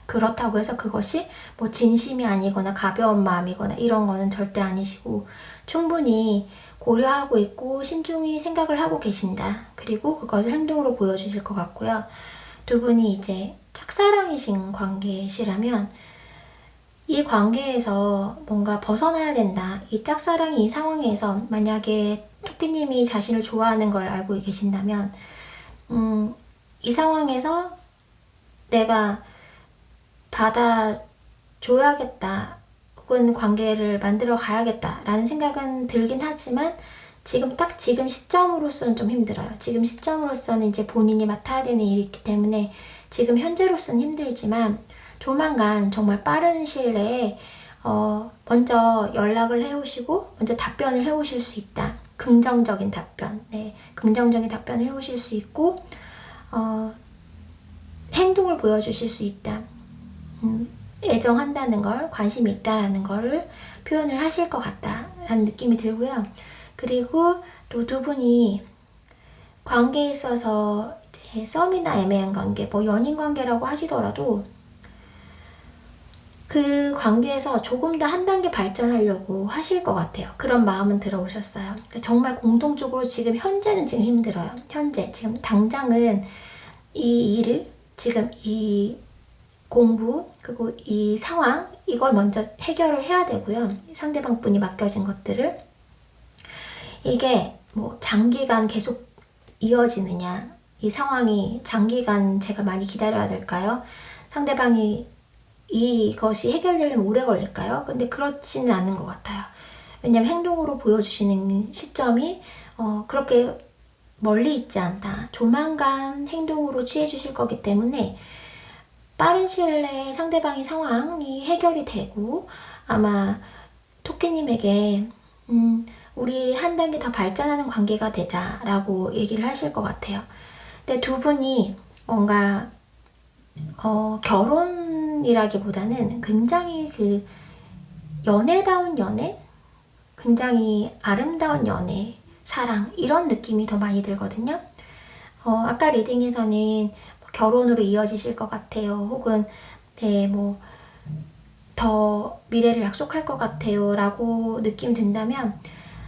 그렇다고 해서 그것이 뭐 진심이 아니거나 가벼운 마음이거나 이런 거는 절대 아니시고, 충분히 고려하고 있고 신중히 생각을 하고 계신다. 그리고 그것을 행동으로 보여주실 것 같고요. 두 분이 이제 짝사랑이신 관계시라면 이 관계에서 뭔가 벗어나야 된다. 이 짝사랑이 이 상황에서 만약에 토끼님이 자신을 좋아하는 걸 알고 계신다면 이 상황에서 내가 받아줘야겠다. 혹은 관계를 만들어 가야겠다라는 생각은 들긴 하지만 지금 시점으로서는 좀 힘들어요. 지금 시점으로서는 이제 본인이 맡아야 되는 일이 있기 때문에 지금 현재로서는 힘들지만 조만간 정말 빠른 시일 내에 먼저 연락을 해오시고 먼저 답변을 해오실 수 있다. 긍정적인 답변, 긍정적인 답변을 해오실 수 있고 행동을 보여주실 수 있다. 애정한다는 걸, 관심이 있다라는 거를 표현을 하실 것 같다라는 느낌이 들고요. 그리고 또 두 분이 관계에 있어서 이제 썸이나 애매한 관계, 뭐 연인 관계라고 하시더라도 그 관계에서 조금 더 한 단계 발전하려고 하실 것 같아요. 그런 마음은 들어오셨어요. 그러니까 정말 공통적으로 지금 현재는 지금 힘들어요. 지금 당장은 이 일을, 지금 이 공부, 그리고 이 상황, 이걸 먼저 해결을 해야 되고요. 상대방 분이 맡겨진 것들을. 이게 뭐 장기간 계속 이어지느냐, 이 상황이 장기간 제가 많이 기다려야 될까요? 상대방이 이것이 해결되려면 오래 걸릴까요? 근데 그렇지는 않은 것 같아요. 왜냐면 행동으로 보여주시는 시점이 그렇게 멀리 있지 않다. 조만간 행동으로 취해 주실 거기 때문에 빠른 시일 내에 상대방의 상황이 해결이 되고 아마 토끼님에게 우리 한 단계 더 발전하는 관계가 되자라고 얘기를 하실 것 같아요. 근데 두 분이 뭔가 결혼이라기보다는 굉장히 그 연애다운 연애? 굉장히 아름다운 연애, 사랑 이런 느낌이 더 많이 들거든요. 아까 리딩에서는 결혼으로 이어지실 것 같아요. 혹은 더 미래를 약속할 것 같아요 라고 느낌 든다면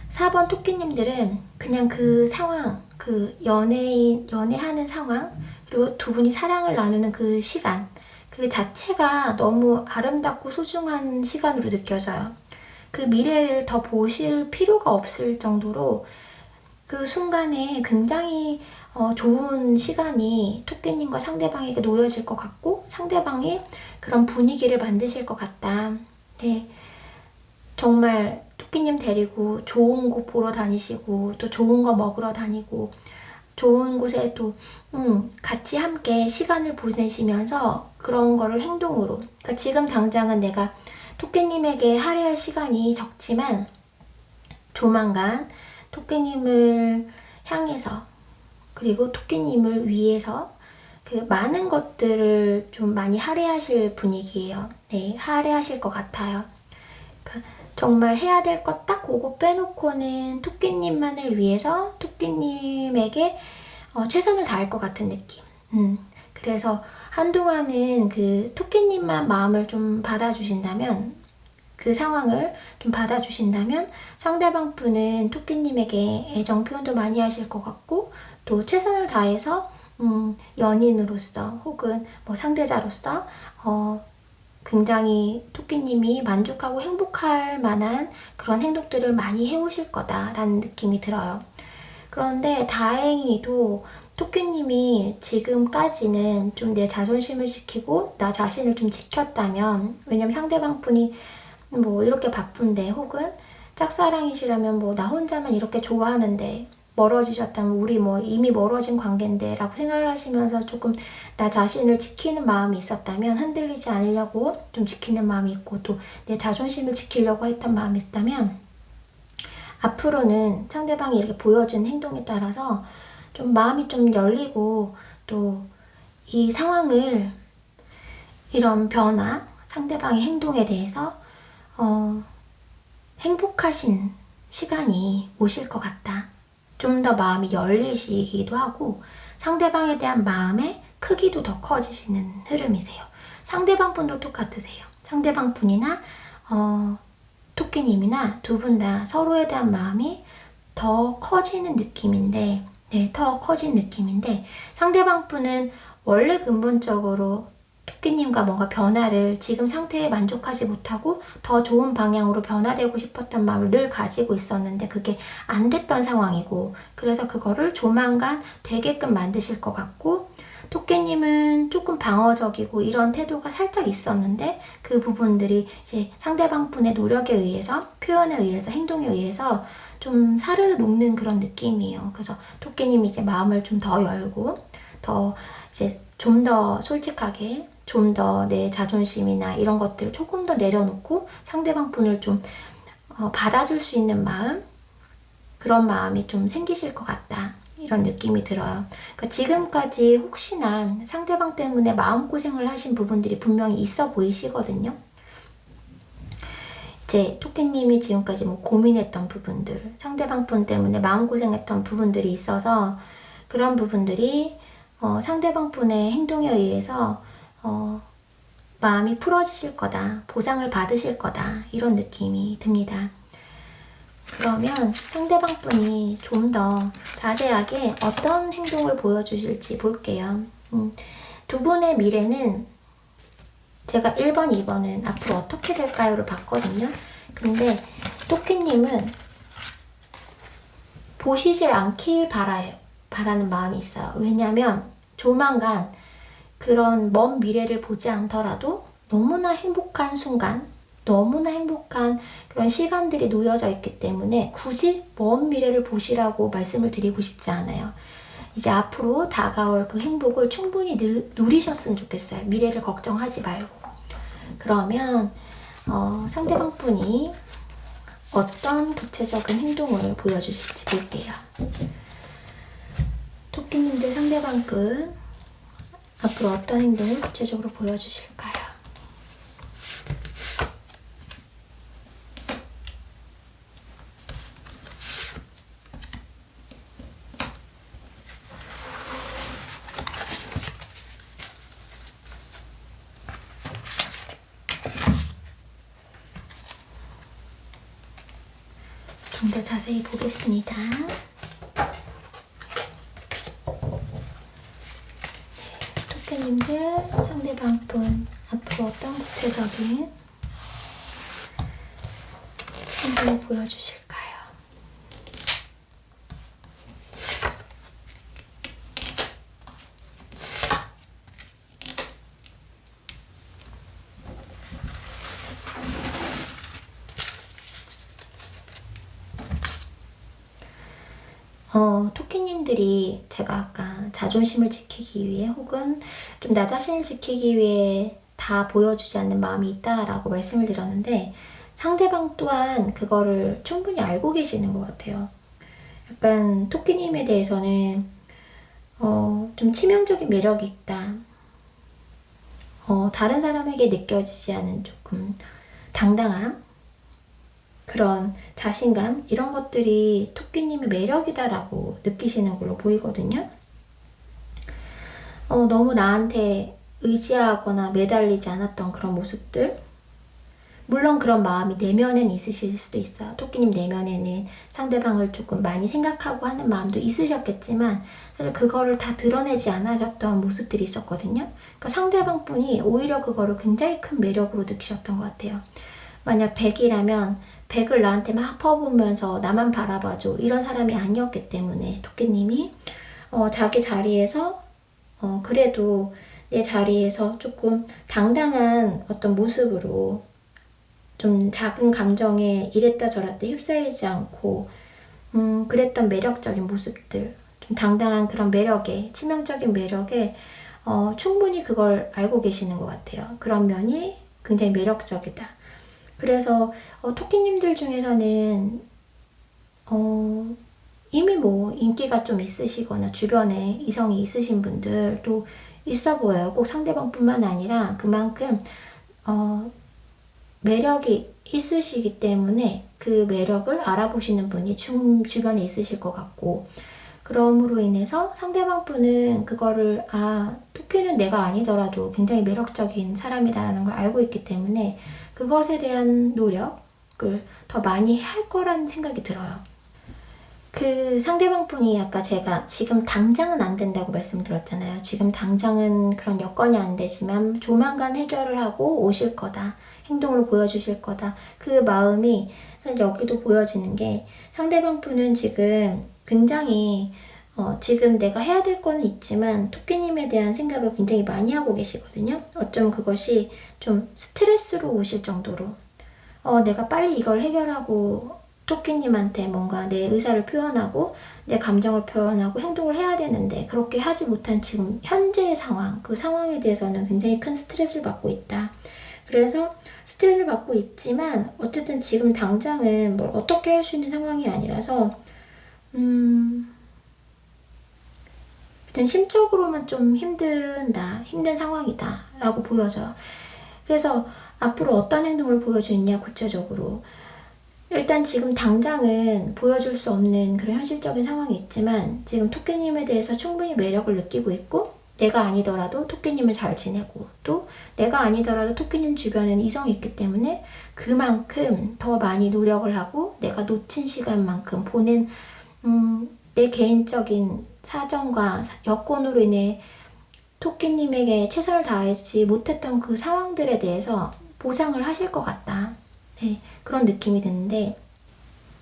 4번 토끼님들은 그냥 그 상황, 그 연애하는 상황, 그리고 두 분이 사랑을 나누는 그 시간, 그 자체가 너무 아름답고 소중한 시간으로 느껴져요. 그 미래를 더 보실 필요가 없을 정도로 그 순간에 굉장히 좋은 시간이 토끼님과 상대방에게 놓여질 것 같고 상대방이 그런 분위기를 만드실 것 같다. 네, 정말 토끼님 데리고 좋은 곳 보러 다니시고 또 좋은 거 먹으러 다니고 좋은 곳에 또 같이 함께 시간을 보내시면서 그런 거를 행동으로, 그러니까 지금 당장은 내가 토끼님에게 할애할 시간이 적지만 조만간 토끼님을 향해서 그리고 토끼님을 위해서 그 많은 것들을 좀 많이 할애하실 분위기예요. 네, 할애하실 것 같아요. 그러니까 정말 해야 될 것 딱 그거 빼놓고는 토끼님만을 위해서 토끼님에게 최선을 다할 것 같은 느낌. 그래서 한동안은 그 토끼님만 마음을 좀 받아주신다면, 그 상황을 좀 받아주신다면 상대방 분은 토끼님에게 애정 표현도 많이 하실 것 같고 또 최선을 다해서 연인으로서 혹은 뭐 상대자로서 굉장히 토끼님이 만족하고 행복할 만한 그런 행동들을 많이 해오실 거다라는 느낌이 들어요. 그런데 다행히도 토끼님이 지금까지는 좀 내 자존심을 지키고 나 자신을 좀 지켰다면, 왜냐면 상대방 분이 뭐 이렇게 바쁜데 혹은 짝사랑이시라면 뭐 나 혼자만 이렇게 좋아하는데 멀어지셨다면 우리 뭐 이미 멀어진 관계인데 라고 생각을 하시면서 조금 나 자신을 지키는 마음이 있었다면, 흔들리지 않으려고 좀 지키는 마음이 있고 또 내 자존심을 지키려고 했던 마음이 있다면, 앞으로는 상대방이 이렇게 보여준 행동에 따라서 좀 마음이 좀 열리고 또 이 상황을, 이런 변화, 상대방의 행동에 대해서 행복하신 시간이 오실 것 같다. 좀 더 마음이 열리시기도 하고 상대방에 대한 마음의 크기도 더 커지시는 흐름이세요. 상대방 분도 똑같으세요. 상대방 분이나 토끼님이나 두 분 다 서로에 대한 마음이 더 커지는 느낌인데, 더 커진 느낌인데, 상대방 분은 원래 근본적으로 토끼님과 뭔가 변화를 지금 상태에 만족하지 못하고 더 좋은 방향으로 변화되고 싶었던 마음을 늘 가지고 있었는데 그게 안 됐던 상황이고, 그래서 그거를 조만간 되게끔 만드실 것 같고, 토끼님은 조금 방어적이고 이런 태도가 살짝 있었는데 그 부분들이 이제 상대방 분의 노력에 의해서, 표현에 의해서, 행동에 의해서 좀 사르르 녹는 그런 느낌이에요. 그래서 토끼님이 이제 마음을 좀 더 열고 더 이제 좀 더 솔직하게, 좀 더 내 자존심이나 이런 것들을 조금 더 내려놓고 상대방 분을 좀 받아줄 수 있는 마음, 그런 마음이 좀 생기실 것 같다, 이런 느낌이 들어요. 그러니까 지금까지 혹시나 상대방 때문에 마음고생을 하신 부분들이 분명히 있어 보이시거든요. 이제 토끼님이 지금까지 뭐 고민했던 부분들, 상대방 분 때문에 마음고생했던 부분들이 있어서 그런 부분들이 상대방 분의 행동에 의해서 마음이 풀어지실 거다, 보상을 받으실 거다, 이런 느낌이 듭니다. 그러면 상대방 분이 좀 더 자세하게 어떤 행동을 보여주실지 볼게요. 두 분의 미래는 제가 1번, 2번은 앞으로 어떻게 될까요를 봤거든요. 근데 토끼님은 보시질 않길 바라는 마음이 있어요. 왜냐면 조만간 그런 먼 미래를 보지 않더라도 너무나 행복한 순간, 너무나 행복한 그런 시간들이 놓여져 있기 때문에 굳이 먼 미래를 보시라고 말씀을 드리고 싶지 않아요. 이제 앞으로 다가올 그 행복을 충분히 누리셨으면 좋겠어요. 미래를 걱정하지 말고. 그러면 상대방 분이 어떤 구체적인 행동을 보여주실지 볼게요. 토끼님들 상대방 분 앞으로 어떤 행동을 구체적으로 보여주실까요? 좀 더 자세히 보겠습니다. 토끼님들 상대방 분 앞으로 어떤 구체적인 행동을 보여주실까요? 토끼님들이 제가 아까 자존심을 지키기 위해 혹은 좀 나 자신을 지키기 위해 다 보여주지 않는 마음이 있다라고 말씀을 드렸는데, 상대방 또한 그거를 충분히 알고 계시는 것 같아요. 약간 토끼님에 대해서는 좀 치명적인 매력이 있다. 다른 사람에게 느껴지지 않은 조금 당당함, 그런 자신감, 이런 것들이 토끼님의 매력이다라고 느끼시는 걸로 보이거든요. 너무 나한테 의지하거나 매달리지 않았던 그런 모습들, 물론 그런 마음이 내면에는 있으실 수도 있어요. 토끼님 내면에는 상대방을 조금 많이 생각하고 하는 마음도 있으셨겠지만 사실 그거를 다 드러내지 않으셨던 모습들이 있었거든요. 그러니까 상대방 분이 오히려 그거를 굉장히 큰 매력으로 느끼셨던 것 같아요. 만약 100이라면 100을 나한테 막 퍼부으면서 나만 바라봐줘, 이런 사람이 아니었기 때문에 토끼님이 자기 자리에서 그래도 내 자리에서 조금 당당한 어떤 모습으로 좀 작은 감정에 이랬다 저랬다 휩싸이지 않고 그랬던 매력적인 모습들, 좀 당당한 그런 매력에, 치명적인 매력에 충분히 그걸 알고 계시는 것 같아요. 그런 면이 굉장히 매력적이다. 그래서 토끼님들 중에서는 이미 뭐 인기가 좀 있으시거나 주변에 이성이 있으신 분들도 있어 보여요. 꼭 상대방뿐만 아니라 그만큼 매력이 있으시기 때문에 그 매력을 알아보시는 분이 주변에 있으실 것 같고, 그럼으로 인해서 상대방 분은 그거를 토끼는 내가 아니더라도 굉장히 매력적인 사람이다라는 걸 알고 있기 때문에 그것에 대한 노력을 더 많이 할 거라는 생각이 들어요. 그 상대방 분이 아까 제가 지금 당장은 안 된다고 말씀드렸잖아요. 지금 당장은 그런 여건이 안 되지만 조만간 해결을 하고 오실 거다. 행동으로 보여주실 거다. 그 마음이 사실 여기도 보여지는 게, 상대방 분은 지금 굉장히 지금 내가 해야 될 거는 있지만 토끼님에 대한 생각을 굉장히 많이 하고 계시거든요. 어쩜 그것이 좀 스트레스로 오실 정도로 내가 빨리 이걸 해결하고 토끼님한테 뭔가 내 의사를 표현하고 내 감정을 표현하고 행동을 해야 되는데 그렇게 하지 못한 지금 현재의 상황, 그 상황에 대해서는 굉장히 큰 스트레스를 받고 있다. 그래서 스트레스를 받고 있지만 어쨌든 지금 당장은 뭘 어떻게 할 수 있는 상황이 아니라서 일단 심적으로만 좀 힘든 상황이다 라고 보여져요. 그래서 앞으로 어떤 행동을 보여주느냐, 구체적으로 일단 지금 당장은 보여줄 수 없는 그런 현실적인 상황이 있지만 지금 토끼님에 대해서 충분히 매력을 느끼고 있고, 내가 아니더라도 토끼님을 잘 지내고, 또 내가 아니더라도 토끼님 주변에는 이성이 있기 때문에 그만큼 더 많이 노력을 하고 내가 놓친 시간만큼 보낸 내 개인적인 사정과 여건으로 인해 토끼님에게 최선을 다하지 못했던 그 상황들에 대해서 보상을 하실 것 같다. 네, 그런 느낌이 드는데,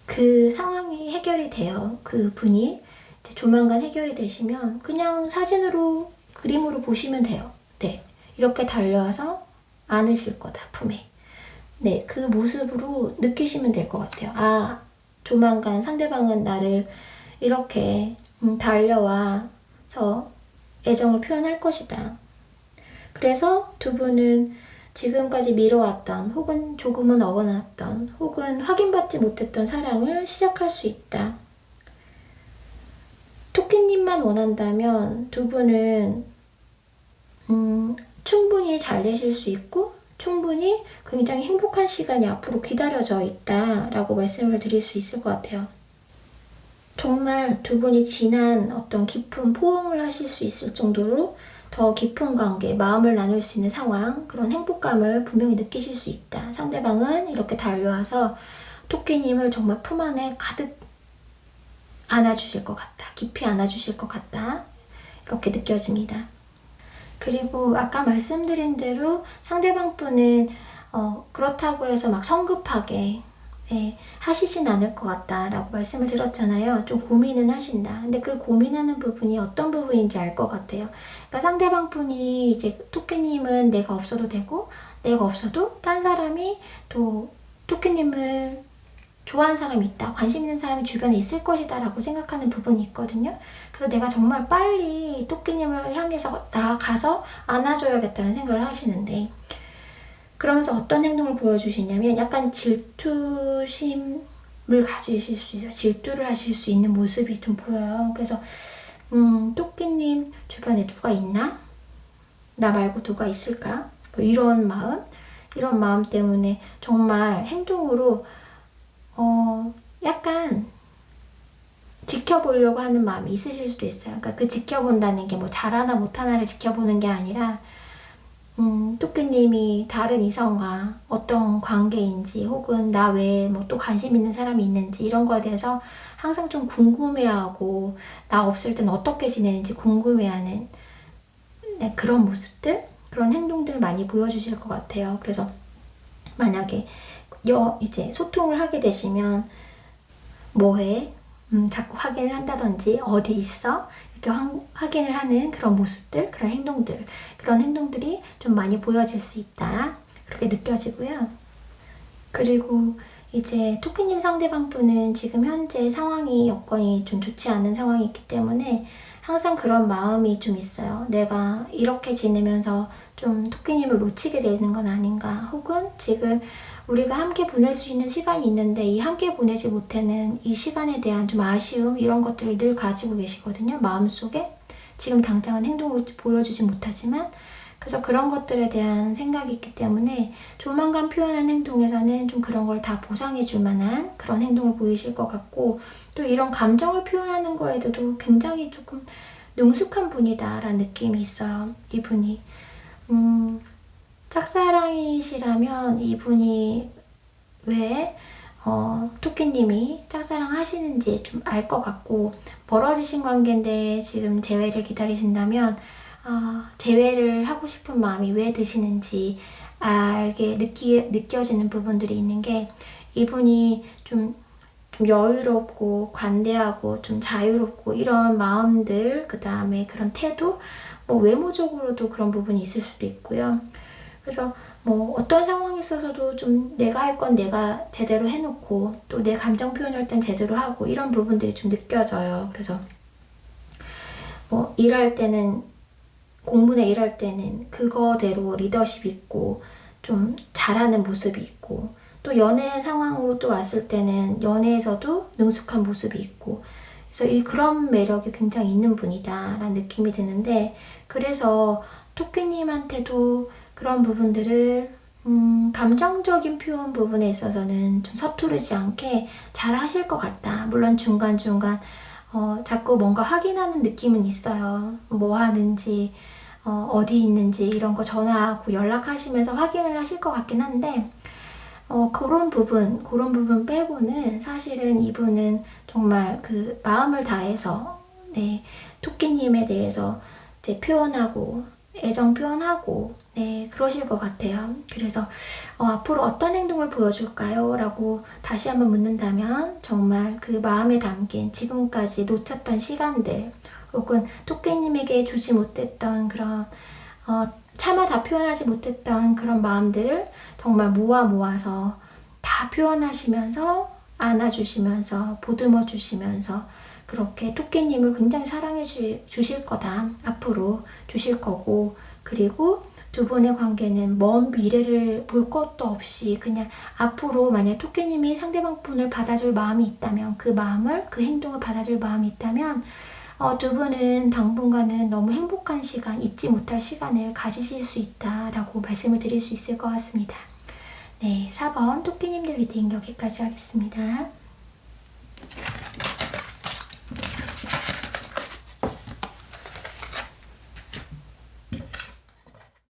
그 상황이 해결이 돼요. 그 분이 이제 조만간 해결이 되시면 그냥 사진으로, 그림으로 보시면 돼요. 네, 이렇게 달려와서 안으실 거다, 품에. 네, 그 모습으로 느끼시면 될 것 같아요. 조만간 상대방은 나를 이렇게 달려와서 애정을 표현할 것이다. 그래서 두 분은 지금까지 미뤄왔던, 혹은 조금은 어긋났던, 혹은 확인받지 못했던 사랑을 시작할 수 있다. 토끼님만 원한다면 두 분은 충분히 잘 되실 수 있고 충분히 굉장히 행복한 시간이 앞으로 기다려져 있다라고 말씀을 드릴 수 있을 것 같아요. 정말 두 분이 진한 어떤 깊은 포옹을 하실 수 있을 정도로 더 깊은 관계, 마음을 나눌 수 있는 상황, 그런 행복감을 분명히 느끼실 수 있다. 상대방은 이렇게 달려와서 토끼님을 정말 품 안에 가득 안아주실 것 같다. 깊이 안아주실 것 같다. 이렇게 느껴집니다. 그리고 아까 말씀드린 대로 상대방 분은 그렇다고 해서 막 성급하게 하시진 않을 것 같다라고 말씀을 드렸잖아요. 좀 고민은 하신다. 근데 그 고민하는 부분이 어떤 부분인지 알 것 같아요. 그러니까 상대방 분이 이제 토끼님은 내가 없어도 되고, 내가 없어도 딴 사람이 또 토끼님을 좋아하는 사람이 있다, 관심 있는 사람이 주변에 있을 것이다 라고 생각하는 부분이 있거든요. 그래서 내가 정말 빨리 토끼님을 향해서 나가서 안아줘야겠다는 생각을 하시는데, 그러면서 어떤 행동을 보여주시냐면 약간 질투심을 가지실 수 있어요. 질투를 하실 수 있는 모습이 좀 보여요. 그래서 토끼님 주변에 누가 있나? 나 말고 누가 있을까? 뭐 이런 마음 때문에 정말 행동으로 약간 지켜보려고 하는 마음이 있으실 수도 있어요. 그러니까 그 지켜본다는 게 뭐 잘하나 못하나를 지켜보는 게 아니라 토끼님이 다른 이성과 어떤 관계인지, 혹은 나 외에 뭐 또 관심 있는 사람이 있는지, 이런 거에 대해서 항상 좀 궁금해하고, 나 없을 땐 어떻게 지내는지 궁금해하는 그런 모습들, 그런 행동들을 많이 보여주실 것 같아요. 그래서 만약에 이제 소통을 하게 되시면 뭐해? 자꾸 확인을 한다든지, 어디 있어? 이렇게 확인을 하는 그런 모습들, 그런 행동들이 좀 많이 보여질 수 있다. 그렇게 느껴지고요. 그리고 이제 토끼님 상대방 분은 지금 현재 상황이 여건이 좀 좋지 않은 상황이 있기 때문에 항상 그런 마음이 좀 있어요. 내가 이렇게 지내면서 좀 토끼님을 놓치게 되는 건 아닌가, 혹은 지금 우리가 함께 보낼 수 있는 시간이 있는데 이 함께 보내지 못하는 이 시간에 대한 좀 아쉬움, 이런 것들을 늘 가지고 계시거든요. 마음속에 지금 당장은 행동으로 보여주지 못하지만, 그래서 그런 것들에 대한 생각이 있기 때문에 조만간 표현한 행동에서는 좀 그런 걸 다 보상해 줄 만한 그런 행동을 보이실 것 같고, 또 이런 감정을 표현하는 거에도 굉장히 조금 능숙한 분이다 라는 느낌이 있어요. 이분이 짝사랑이시라면 이분이 왜 토끼님이 짝사랑 하시는지 좀 알 것 같고, 멀어지신 관계인데 지금 재회를 기다리신다면 재회를 하고 싶은 마음이 왜 드시는지 느껴지는 부분들이 있는 게, 이분이 좀 여유롭고 관대하고 좀 자유롭고 이런 마음들, 그 다음에 그런 태도, 뭐 외모적으로도 그런 부분이 있을 수도 있고요. 그래서 뭐 어떤 상황에 있어서도 좀 내가 할 건 내가 제대로 해놓고, 또 내 감정 표현할 땐 제대로 하고, 이런 부분들이 좀 느껴져요. 그래서 뭐 공부나 일할 때는 그거대로 리더십 있고 좀 잘하는 모습이 있고, 또 연애 상황으로 또 왔을 때는 연애에서도 능숙한 모습이 있고, 그래서 그런 매력이 굉장히 있는 분이다 라는 느낌이 드는데, 그래서 토끼님한테도 그런 부분들을 감정적인 표현 부분에 있어서는 좀 서투르지 않게 잘 하실 것 같다. 물론 중간중간 자꾸 뭔가 확인하는 느낌은 있어요. 뭐 하는지, 어디 있는지 이런 거 전화하고 연락하시면서 확인을 하실 것 같긴 한데, 그런 부분 빼고는 사실은 이분은 정말 그 마음을 다해서, 네, 토끼님에 대해서 이제 표현하고, 애정 표현하고, 네, 그러실 것 같아요. 그래서 앞으로 어떤 행동을 보여줄까요? 라고 다시 한번 묻는다면, 정말 그 마음에 담긴 지금까지 놓쳤던 시간들, 혹은 토끼님에게 주지 못했던 그런 차마 다 표현하지 못했던 그런 마음들을 정말 모아서 다 표현하시면서, 안아주시면서, 보듬어 주시면서, 그렇게 토끼님을 굉장히 사랑해 주실 거다. 앞으로 주실 거고, 그리고 두 분의 관계는 먼 미래를 볼 것도 없이 그냥 앞으로, 만약 토끼님이 상대방 분을 받아줄 마음이 있다면, 그 행동을 받아줄 마음이 있다면 두 분은 당분간은 너무 행복한 시간, 잊지 못할 시간을 가지실 수 있다라고 말씀을 드릴 수 있을 것 같습니다. 네, 4번 토끼님들 리딩 여기까지 하겠습니다.